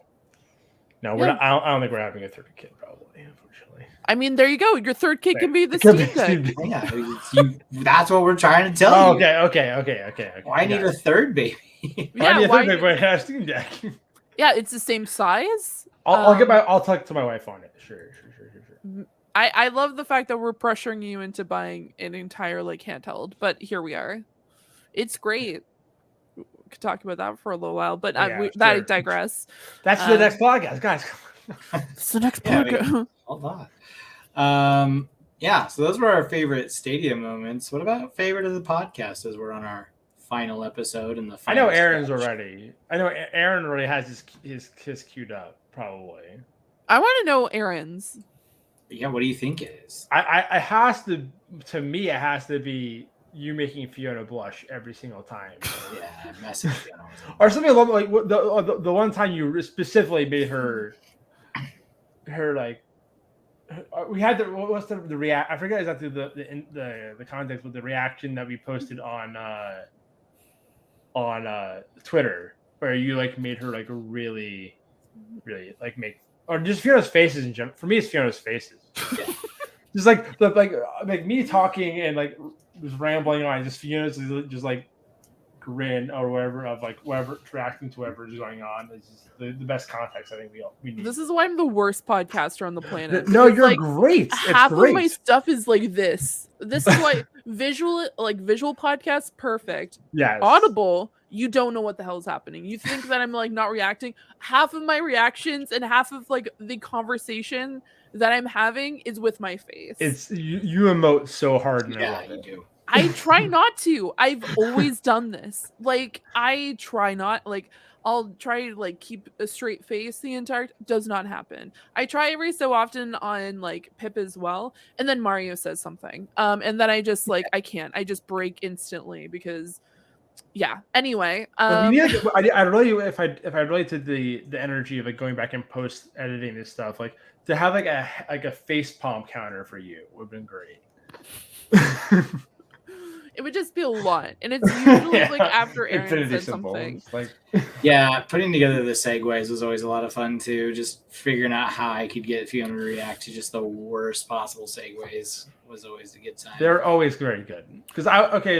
No, we're not. I don't think we're having a third kid, probably. Unfortunately. I mean, there you go. Your third kid can be the Steam Deck. Yeah, that's what we're trying to tell you. Okay. Why need a third baby? Yeah, why need a third baby? Have Steam Deck. Yeah, it's the same size. I'll talk to my wife on it. Sure. I love the fact that we're pressuring you into buying an entire handheld, but here we are. It's great. We could talk about that for a little while, but I digress. That's the next podcast, guys. It's the next podcast. Hold on. Yeah, so those were our favorite Stadia moments. What about favorite of the podcast, as we're on our final episode and the final I know Aaron's already. I know Aaron already has his queued up, probably. I want to know Aaron's. Yeah, what do you think it is? I has to me, it has to be you making Fiona blush every single time. Yeah, message Fiona. Or something along like the one time you specifically made her like. We had what's the react? I forget exactly the context, but the reaction that we posted on Twitter, where you made her really make, or just Fiona's faces in general. For me, it's Fiona's faces. Yeah. Just like me talking and just rambling on, just Fiona's just grin or whatever of whatever reacting to whatever is going on. It's just the best context I think we need. This is why I'm the worst podcaster on the planet. No, you're great. Half of my stuff is like this. This is why visual podcasts perfect. Yes. Audible, you don't know what the hell is happening. You think that I'm not reacting. Half of my reactions and half of the conversation that I'm having is with my face. It's you emote so hard. Yeah, you do. I try not to. I've always done this. I try not. I'll try to keep a straight face the entire. Does not happen. I try every so often on Pip as well, and then Mario says something, and then I just I can't. I just break instantly because, yeah. Anyway, I really if I related the energy of going back and post editing this stuff, to have a face palm counter for you would have been great. It would just be a lot, and it's usually Yeah. like after Aaron Infinity said symbols, something. like Yeah, putting together the segues was always a lot of fun too. Just figuring out how I could get Fiona to react to just the worst possible segues was always a good time. they're always very good. Because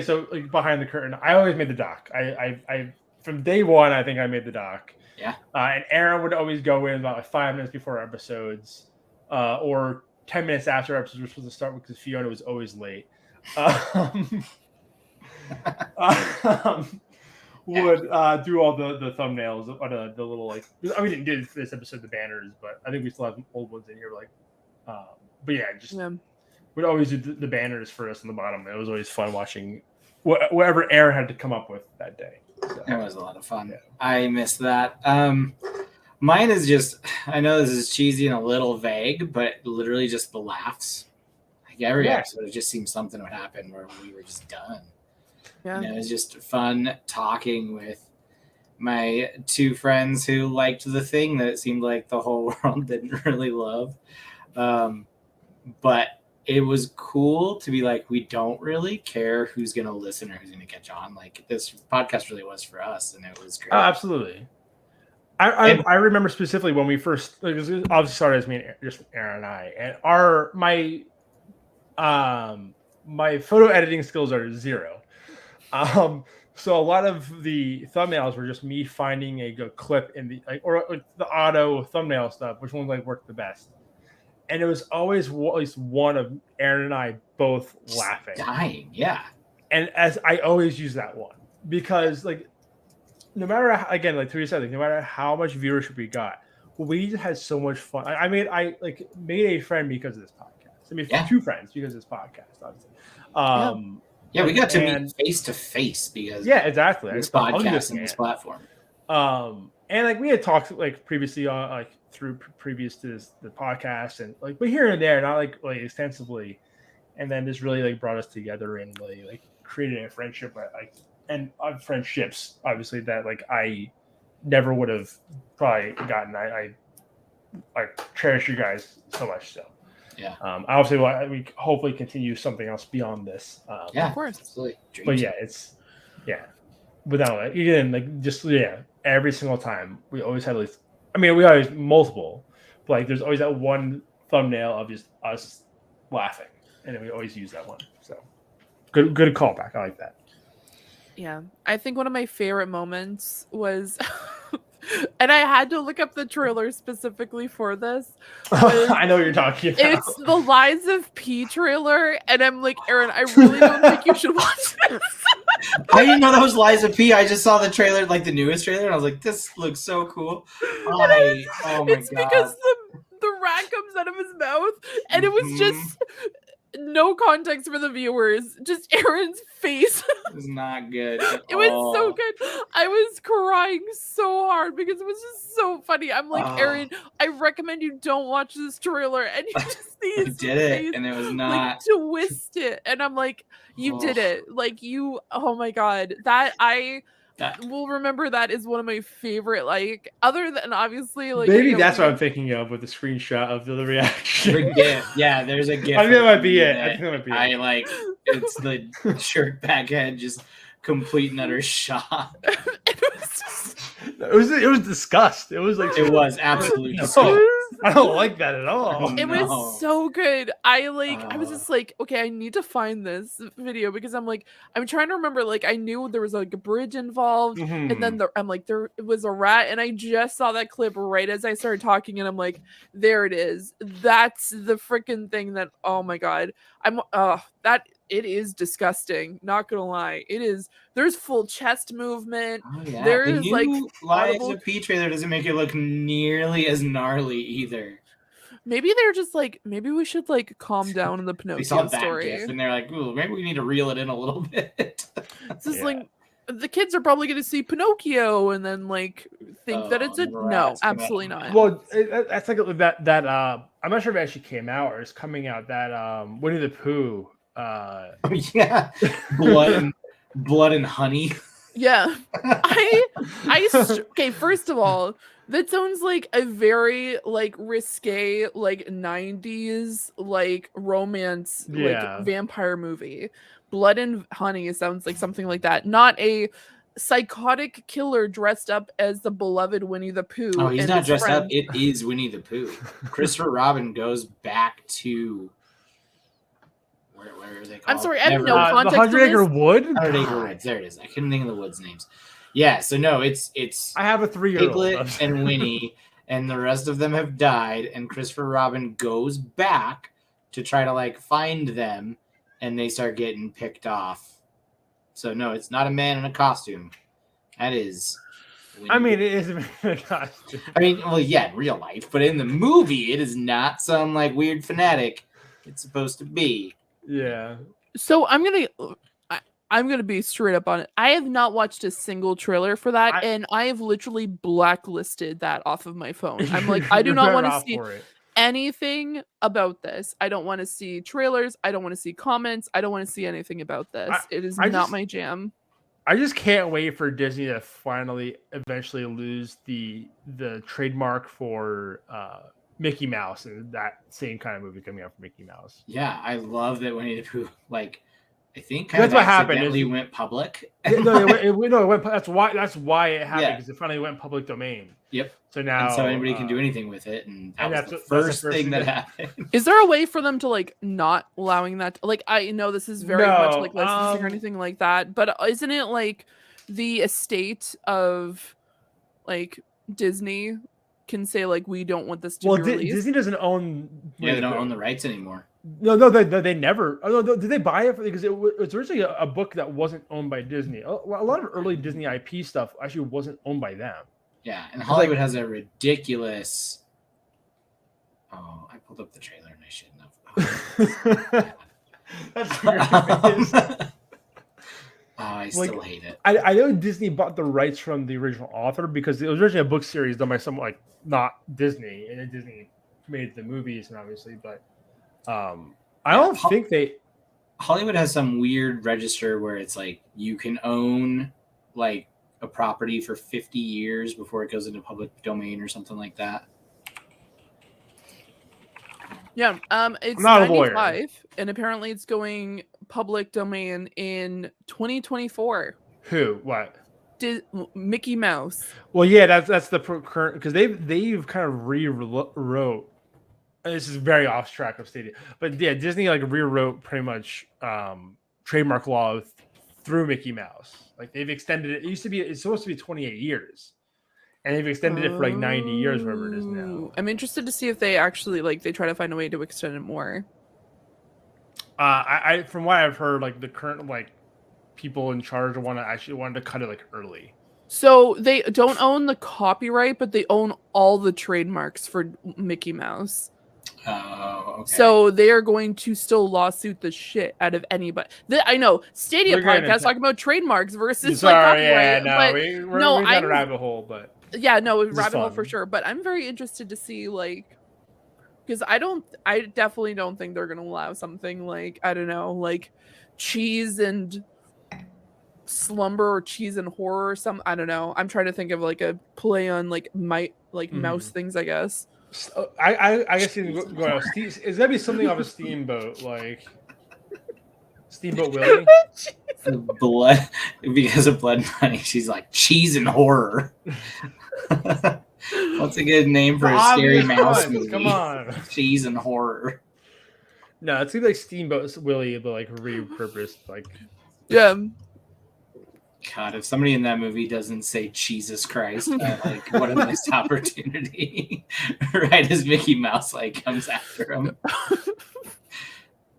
so like behind the curtain, I always made the doc. I from day one, I think I made the doc. Yeah. And Aaron would always go in about 5 minutes before episodes, or 10 minutes after episodes were supposed to start because Fiona was always late. Would do all the thumbnails or the little like. We didn't do this episode the banners, but I think we still have old ones in here. Like, but yeah, just we'd always do the banners for us on the bottom. It was always fun watching whatever Aaron had to come up with that day. So, it was a lot of fun. Yeah. I missed that. Mine is just, I know this is cheesy and a little vague, but literally just the laughs. Like every episode, it just seemed something would happen where we were just done. Yeah. It was just fun talking with my two friends who liked the thing that it seemed like the whole world didn't really love. But it was cool to be like, we don't really care who's going to listen or who's going to catch on. Like this podcast really was for us, and it was great. Oh, absolutely. I remember specifically when we first, like, it was obviously started as me and just Aaron and I, and my photo editing skills are 0. So a lot of the thumbnails were just me finding a good clip in the or the auto thumbnail stuff, which one like worked the best. And it was always at least one of Aaron and I both laughing, dying, yeah. And as I always use that one because like no matter again like Teresa said, like, no matter how much viewership we got, we just had so much fun. I made a friend because of this podcast. I mean, 2 friends because of this podcast, obviously. Yeah, we got to meet face to face because exactly. This podcast and this platform. And like we had talked like previously on like through previous to the podcast and like but here and there, not like extensively. And then this really like brought us together and like created a friendship and friendships obviously that like I never would have probably gotten. I cherish you guys so much so. Yeah. Obviously, we hopefully continue something else beyond this. Yeah, of course. Absolutely. But yeah, without it, again, like just every single time we always had at least. I mean, we always multiple, but like there's always that one thumbnail of just us laughing, and then we always use that one. So good callback. I like that. Yeah, I think one of my favorite moments was. And I had to look up the trailer specifically for this. I know what you're talking about. It's the Lies of P trailer, and I'm like, Aaron, I really don't think you should watch this. I didn't know that was Lies of P. I just saw the trailer, like the newest trailer, and I was like, this looks so cool. Oh my it's god. Because the rat comes out of his mouth, and it was just no context for the viewers, just Aaron's face. It was not good. It was so good. I was crying so hard because it was just so funny. I'm like, Aaron, I recommend you don't watch this trailer. And you just see his did face, it, and it was not like twist it. And I'm like, you did it. Like you. Oh my god, that will remember. That is one of my favorite. Like other than obviously, like maybe that's what I'm thinking of with the screenshot of the reaction. The GIF. Yeah, there's a GIF. I think that might be it. I think that might be I like it's the shirt back head, just complete and utter shock. It was disgust. It was like it was absolutely disgust. I don't like that at all. It was so good. I was just like, okay, I need to find this video because I'm like, I'm trying to remember. Like, I knew there was like a bridge involved, and then I'm like, there was a rat, and I just saw that clip right as I started talking, and I'm like, there it is. That's the freaking thing that. Oh my god, it is disgusting. Not gonna lie, it is. There's full chest movement. Oh, yeah. There the is new like Lies of P trailer doesn't make it look nearly as gnarly either. Maybe they're just like, maybe we should like calm down in the They saw Pinocchio that story. GIF and they're like, ooh, maybe we need to reel it in a little bit. It's just like the kids are probably going to see Pinocchio and then like think that it's no, absolutely not. Well, that's like that. I'm not sure if it actually came out or is coming out. That Winnie the Pooh. Yeah, blood and honey. Yeah, okay. First of all, that sounds like a very like risque like 90s like romance like vampire movie. Blood and Honey sounds like something like that. Not a psychotic killer dressed up as the beloved Winnie the Pooh. Oh, he's and not his dressed up. friend. It is Winnie the Pooh. Christopher Robin goes back to where are they called? I'm sorry, I have no The context. 100-Acre Wood. 100-Acre Woods. There it is. I couldn't think of the woods names. Yeah, so no, it's I have a 3-year-old. Piglet and Winnie, and the rest of them have died, and Christopher Robin goes back to try to like find them, and they start getting picked off. So no, it's not a man in a costume. That is. I mean, it is a man in a costume. I mean, well, yeah, in real life, but in the movie, it is not some like weird fanatic. It's supposed to be. Yeah. So I'm gonna be straight up on it. I have not watched a single trailer for that, and I have literally blacklisted that off of my phone. I'm like, I do not want to see anything about this. I don't want to see trailers. I don't want to see comments. I don't want to see anything about this. It is not my jam. I just can't wait for Disney to finally eventually lose the trademark for Mickey Mouse and that same kind of movie coming out for Mickey Mouse. Yeah, I love that Winnie the Pooh, like, I think that's what happened. It went public. It went. That's why it happened, because it finally went public domain. Yep. So now, and so anybody can do anything with it, and that's the first thing that happened. Is there a way for them to like not allowing that? Like, I know this is very much like licensing or anything like that, but isn't it like the estate of like Disney can say like we don't want this to be released? Disney doesn't own. Yeah, they don't own the rights anymore. No, they never. Oh, no, did they buy it? Because it was originally a book that wasn't owned by Disney. A lot of early Disney IP stuff actually wasn't owned by them. Yeah, and Hollywood has a ridiculous. Oh, I pulled up the trailer and I shouldn't have. That's I still hate it. I know Disney bought the rights from the original author because it was originally a book series done by someone like not Disney, and then Disney made the movies and obviously, but I don't think they. Hollywood has some weird register where it's like you can own like a property for 50 years before it goes into public domain or something like that. Yeah, it's not a 95, lawyer. And apparently it's going public domain in 2024. Who? What? Mickey Mouse. Well, yeah, that's the current, because they've kind of rewrote. This is very off track of Stadia, but yeah, Disney like rewrote pretty much trademark law through Mickey Mouse. Like they've extended it. It's supposed to be 28 years. And they've extended it for like 90 years, whatever it is now. I'm interested to see if they actually they try to find a way to extend it more. I from what I've heard, like the current people in charge wanted to cut it like early. So they don't own the copyright, but they own all the trademarks for Mickey Mouse. Oh, okay. So they are going to still lawsuit the shit out of anybody. I know Stadia podcast talking about trademarks versus copyright. Yeah, we're down a rabbit hole, but yeah, no, rabbit hole for sure. But I'm very interested to see because I definitely don't think they're gonna allow something like, I don't know, like cheese and slumber or cheese and horror or something. I don't know. I'm trying to think of like a play on mouse things, I guess. I guess you can go out. It's gotta be something off a steamboat, like Steamboat Willie. Blood, because of Blood Money. She's like cheese and horror. What's a good name for a scary mouse movie? Come on, cheese and horror. No, it's like Steamboat Willie, but like repurposed, like. Yeah. God, if somebody in that movie doesn't say Jesus Christ, what a missed opportunity. Right as Mickey Mouse comes after him.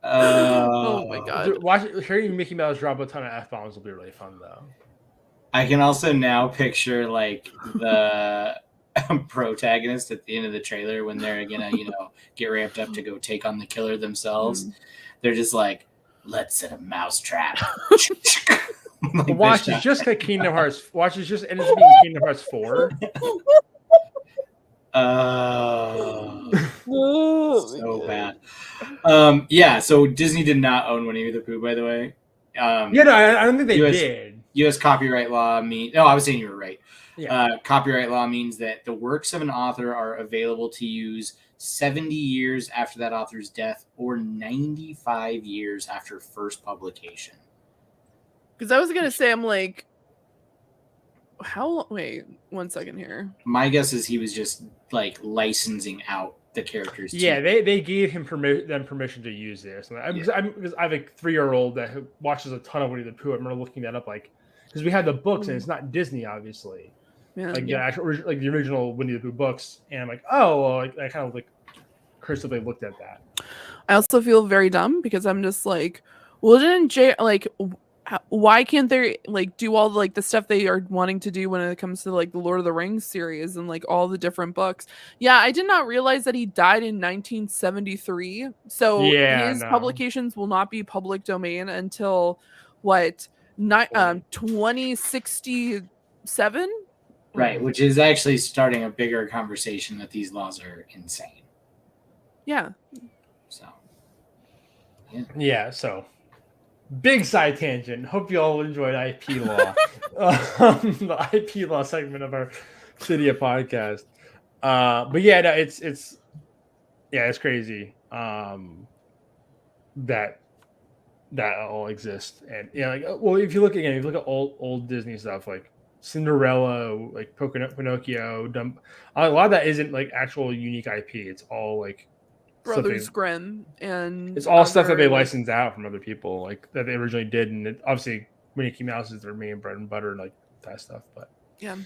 Oh my God. Hearing Mickey Mouse drop a ton of F-bombs will be really fun though. I can also now picture the protagonist at the end of the trailer when they're gonna, get ramped up to go take on the killer themselves. They're just like, let's set a mouse trap. Watch, it's just like Kingdom Hearts. Watch, it's just ends up being Kingdom Hearts 4. So bad. Yeah, so Disney did not own Winnie the Pooh, by the way. I don't think they did. U.S. copyright law I was saying you were right. Copyright law means that the works of an author are available to use 70 years after that author's death or 95 years after first publication. Because I was gonna say, I'm like, wait 1 second here. My guess is he was just like licensing out the characters. Yeah, they gave him permission to use this. Because I have a 3-year-old that watches a ton of Winnie the Pooh. I remember looking that up, like, because we had the books and it's not Disney, obviously. Yeah. Like the actual, like the original Winnie the Pooh books, and I'm like, oh, well, like, I kind of like cursively looked at that. I also feel very dumb because I'm just like, well, didn't Jay like? Why can't they like do all the, like the stuff they are wanting to do when it comes to like the Lord of the Rings series and like all the different books? Yeah, I did not realize that he died in 1973. So his publications will not be public domain until what 2067. Right, which is actually starting a bigger conversation that these laws are insane. Yeah. So. Yeah. So. Big side tangent. Hope you all enjoyed IP law, the IP law segment of our Stadia podcast. But yeah, no, it's crazy that all exists. And like, well, if you look at old Disney stuff like Cinderella, like Pinocchio, a lot of that isn't like actual unique IP. It's all like Brothers Grimm, and it's all stuff that they licensed out from other people, like that they originally did, and obviously Mickey Mouse is their main bread and butter, like that stuff. But yeah,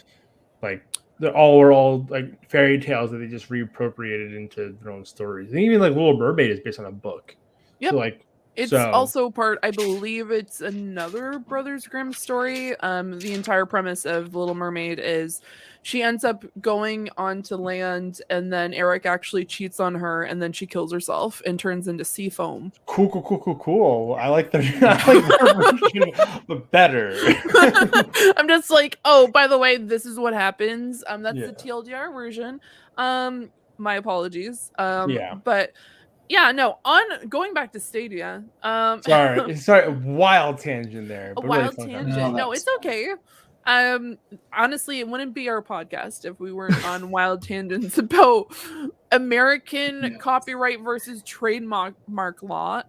like were all like fairy tales that they just reappropriated into their own stories. And even like Little Mermaid is based on a book. Yep. So like it's also part, I believe it's another Brothers Grimm story. The entire premise of Little Mermaid is she ends up going onto land, and then Eric actually cheats on her, and then she kills herself and turns into sea foam. Cool. I like their version, but better. I'm just like, oh, by the way, this is what happens. That's the TLDR version. My apologies. But yeah, no, on going back to Stadia. Sorry, wild tangent there. But wild really tangent. No, it's okay. Honestly, it wouldn't be our podcast if we weren't on wild tangents about American copyright versus trademark law.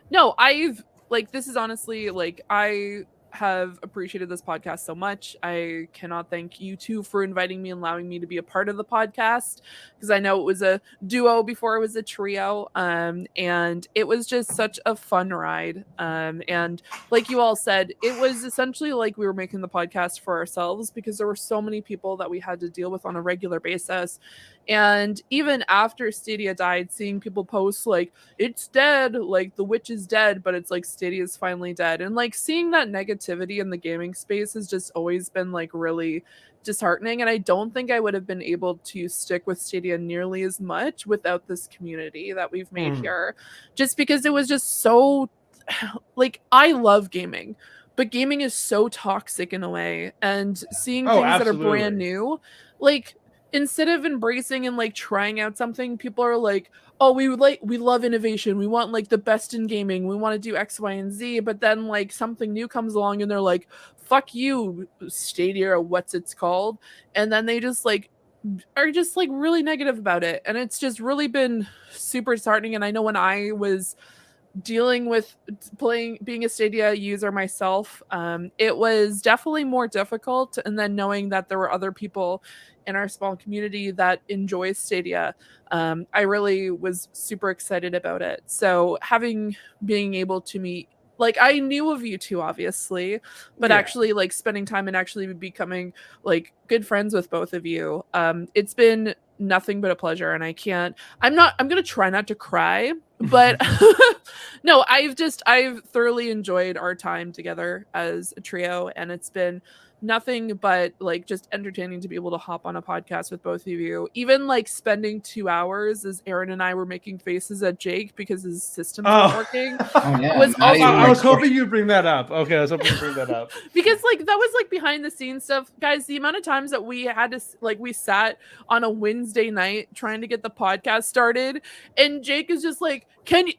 No, I've like, this is honestly like, I have appreciated this podcast so much. I cannot thank you two for inviting me and allowing me to be a part of the podcast, because I know it was a duo before it was a trio, and it was just such a fun ride, and like you all said, it was essentially like we were making the podcast for ourselves, because there were so many people that we had to deal with on a regular basis. And even after Stadia died, seeing people post like, it's dead, like the witch is dead, but it's like Stadia's finally dead, and like seeing that negativity in the gaming space has just always been like really disheartening. And I don't think I would have been able to stick with Stadia nearly as much without this community that we've made here, just because it was just so like, I love gaming, but gaming is so toxic in a way, and seeing things that are brand new, like, instead of embracing and like trying out something, people are like, oh, we love innovation, we want like the best in gaming, we want to do X, Y, and Z. But then like something new comes along and they're like, fuck you, Stadia, or what's it's called, and then they just like are just like really negative about it. And it's just really been super disheartening. And I know when I was dealing with being a Stadia user myself, it was definitely more difficult. And then knowing that there were other people in our small community that enjoy Stadia, I really was super excited about it. So being able to meet, like, I knew of you two obviously, but actually like spending time and actually becoming like good friends with both of you, it's been nothing but a pleasure. And I'm gonna try not to cry, but no, I've thoroughly enjoyed our time together as a trio, and it's been nothing but like just entertaining to be able to hop on a podcast with both of you. Even like spending 2 hours as Aaron and I were making faces at Jake because his system's not working. I was hoping you'd bring that up. Okay, I was hoping you'd bring that up. Because like that was like behind the scenes stuff. Guys, the amount of times that we had to like, we sat on a Wednesday night trying to get the podcast started, and Jake is just like, can you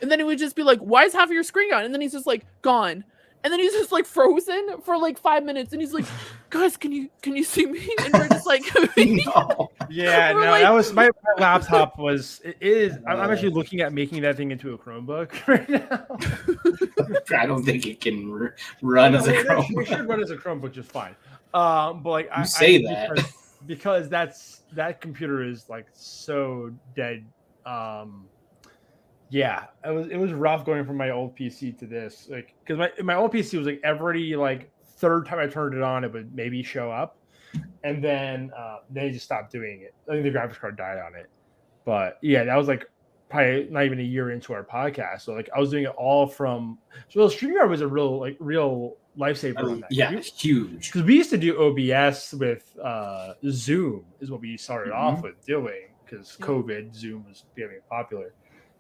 and then it would just be like, why is half of your screen gone? And then he's just like, gone. and then he's just like frozen for like 5 minutes, and he's like, "Guys, can you see me?" And we're just like, No. Yeah, We're no, like- that was my laptop was it is I'm actually looking at making that thing into a Chromebook right now. I don't think it can run as a It Chromebook. should run as a Chromebook just fine. But like You say that. because that computer is like so dead. Yeah, it was rough going from my old PC to this, like because my old PC was like every like third time I turned it on, it would maybe show up, and then they just stopped doing it. I think the graphics card died on it, but yeah, that was like probably not even a year into our podcast. So like I was doing it all from StreamYard was a real lifesaver on that. Yeah, huge. Because we used to do OBS with Zoom is what we started off with doing because COVID Zoom was becoming popular.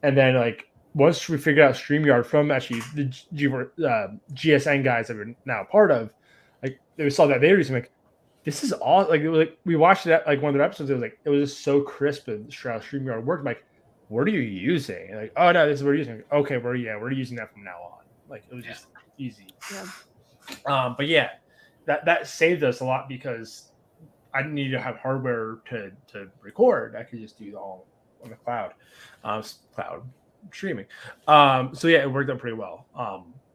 And then, like, once we figured out StreamYard from actually the GSN guys that we're now part of, like, they saw that they were just like, this is all like, it was like we watched that like one of their episodes. It was like it was just so crisp and how StreamYard worked. I'm like, what are you using? And like, oh no, this is what we're using. Like, okay, we're using that from now on. Like, it was just easy. Yeah. But yeah, that saved us a lot because I didn't need to have hardware to record. I could just do it all on the cloud. Cloud streaming. So yeah, it worked out pretty well.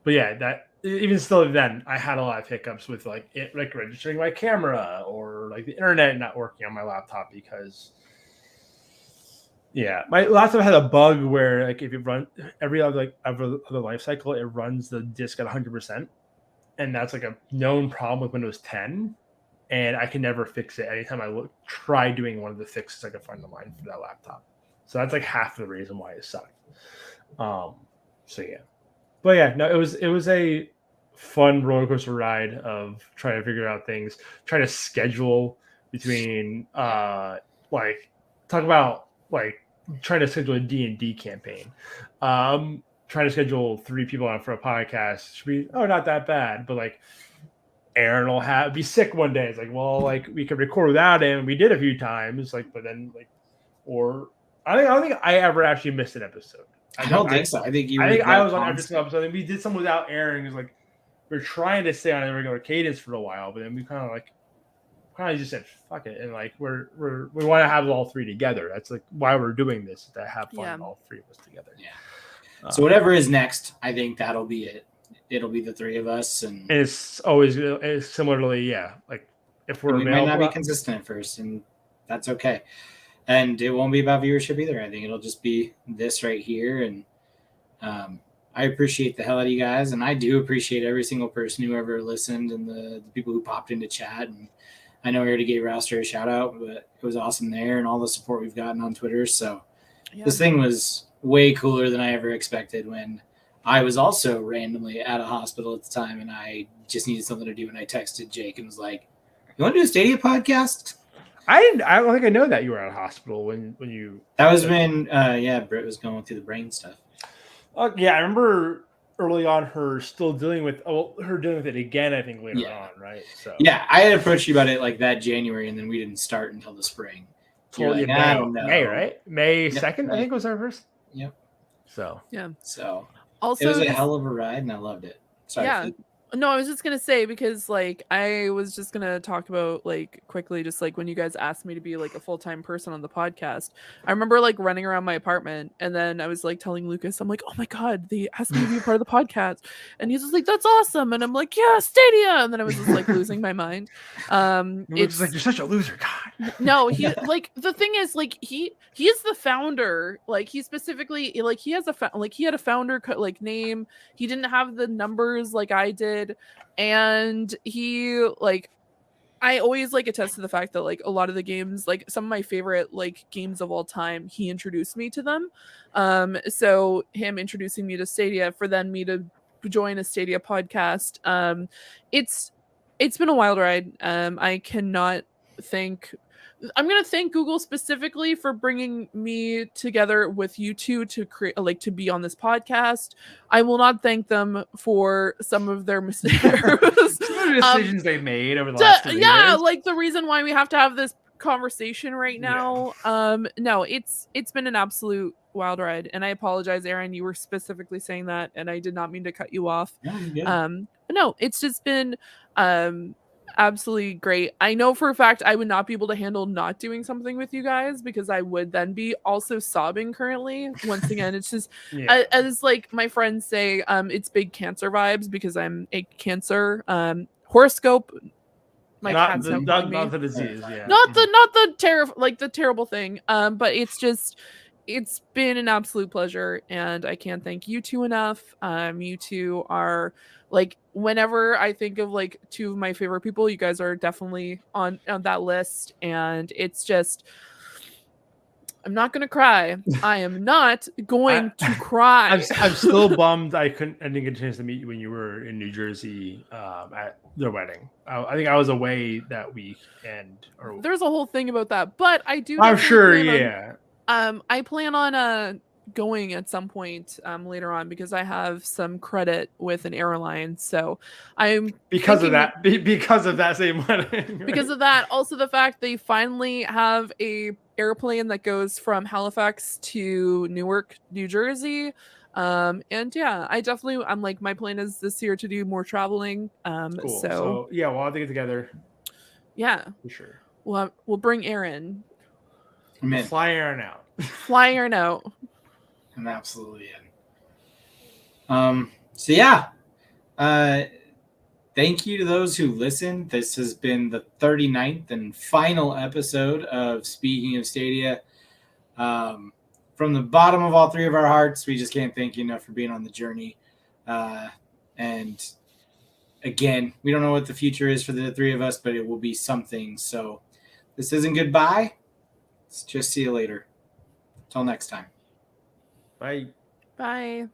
But yeah, that even still then I had a lot of hiccups with like it like registering my camera or like the internet not working on my laptop because yeah, my laptop had a bug where like if you run every other life cycle, it runs the disk at 100%, and that's like a known problem with Windows 10. And I can never fix it. Anytime I try doing one of the fixes I can find online for that laptop. So that's like half the reason why it sucked. So yeah, but yeah, no, it was a fun roller coaster ride of trying to figure out things, trying to schedule between like talk about like trying to schedule a D&D campaign. Trying to schedule 3 people on for a podcast should be not that bad, but like Aaron will be sick one day. It's like, well, like we could record without him. We did a few times, like, but then like, or I don't think I ever actually missed an episode. I don't think so. I think I was on every single episode, and we did some without Aaron. It was like we're trying to stay on a regular cadence for a while, but then we kind of just said fuck it, and like we want to have all 3 together. That's like why we're doing this, to have fun all 3 of us together. Yeah. So whatever is next, I think that'll be it. It'll be the 3 of us, and it's always similarly, like if we might not be consistent at first, and that's okay. And it won't be about viewership either. I think it'll just be this right here. And I appreciate the hell out of you guys. And I do appreciate every single person who ever listened and the people who popped into chat. And I know I already gave Rouster a shout out, but it was awesome there and all the support we've gotten on Twitter. So this thing was way cooler than I ever expected when I was also randomly at a hospital at the time. And I just needed something to do. And I texted Jake and was like, you want to do a Stadia podcast? I don't think I know that you were at a hospital when you. That was when, Britt was going through the brain stuff. Yeah, I remember early on her dealing with it again. I think later on, right? So yeah, I had approached you about it like that January, and then we didn't start until the spring. Totally, like, I don't know. May, right? May 2nd, I think was our first. Yep. So also it was a hell of a ride, and I loved it. Sorry. Yeah. No, I was just gonna say, because like I was just gonna talk about like quickly, just like when you guys asked me to be like a full-time person on the podcast, I remember like running around my apartment, and then I was like telling Lucas, I'm like, oh my god, they asked me to be a part of the podcast, and he's just like, that's awesome, and I'm like, yeah, Stadia, and then I was just like losing my mind. It's like, you're such a loser, God. No, he like the thing is like he is the founder. Like he specifically like he has he had a founder like name. He didn't have the numbers like I did. And he like I always like attest to the fact that like a lot of the games, like some of my favorite like games of all time, he introduced me to them. So him introducing me to Stadia, for then me to join a Stadia podcast, it's been a wild ride. I cannot thank I'm gonna thank Google specifically for bringing me together with you two to create, like, to be on this podcast. I will not thank them for some of their mistakes, decisions they made over the last 3 years. Like the reason why we have to have this conversation right now. No, it's been an absolute wild ride, and I apologize, Aaron. You were specifically saying that, and I did not mean to cut you off. But no, it's just been absolutely great. I know for a fact I would not be able to handle not doing something with you guys because I would then be also sobbing currently. Once again, it's just Yeah. as like my friends say, it's big Cancer vibes because I'm a Cancer. Horoscope. My cat's now calling me. Not the disease. Yeah. Not the terrible thing. But it's been an absolute pleasure, and I can't thank you two enough. You two are like whenever I think of like two of my favorite people, you guys are definitely on that list, and it's just. I'm not gonna cry. I am not going to cry. I'm still bummed I didn't get a chance to meet you when you were in New Jersey at their wedding. I think I was away that week, There's a whole thing about that, but I do. I'm sure, yeah. I plan on going at some point later on because I have some credit with an airline, so I'm because of that same wedding. Right? Because of that, also the fact they finally have a airplane that goes from Halifax to Newark, New Jersey. And yeah, I'm like my plan is this year to do more traveling. Cool. So yeah, we'll have to get together. Yeah, for sure. We'll bring Aaron. We'll fly Aaron out. Fly Aaron out. I'm absolutely in. So yeah. Thank you to those who listened. This has been the 39th and final episode of Speaking of Stadia. From the bottom of all three of our hearts, we just can't thank you enough for being on the journey. And again, we don't know what the future is for the three of us, but it will be something. So this isn't goodbye. Let's just see you later. Till next time. Bye. Bye.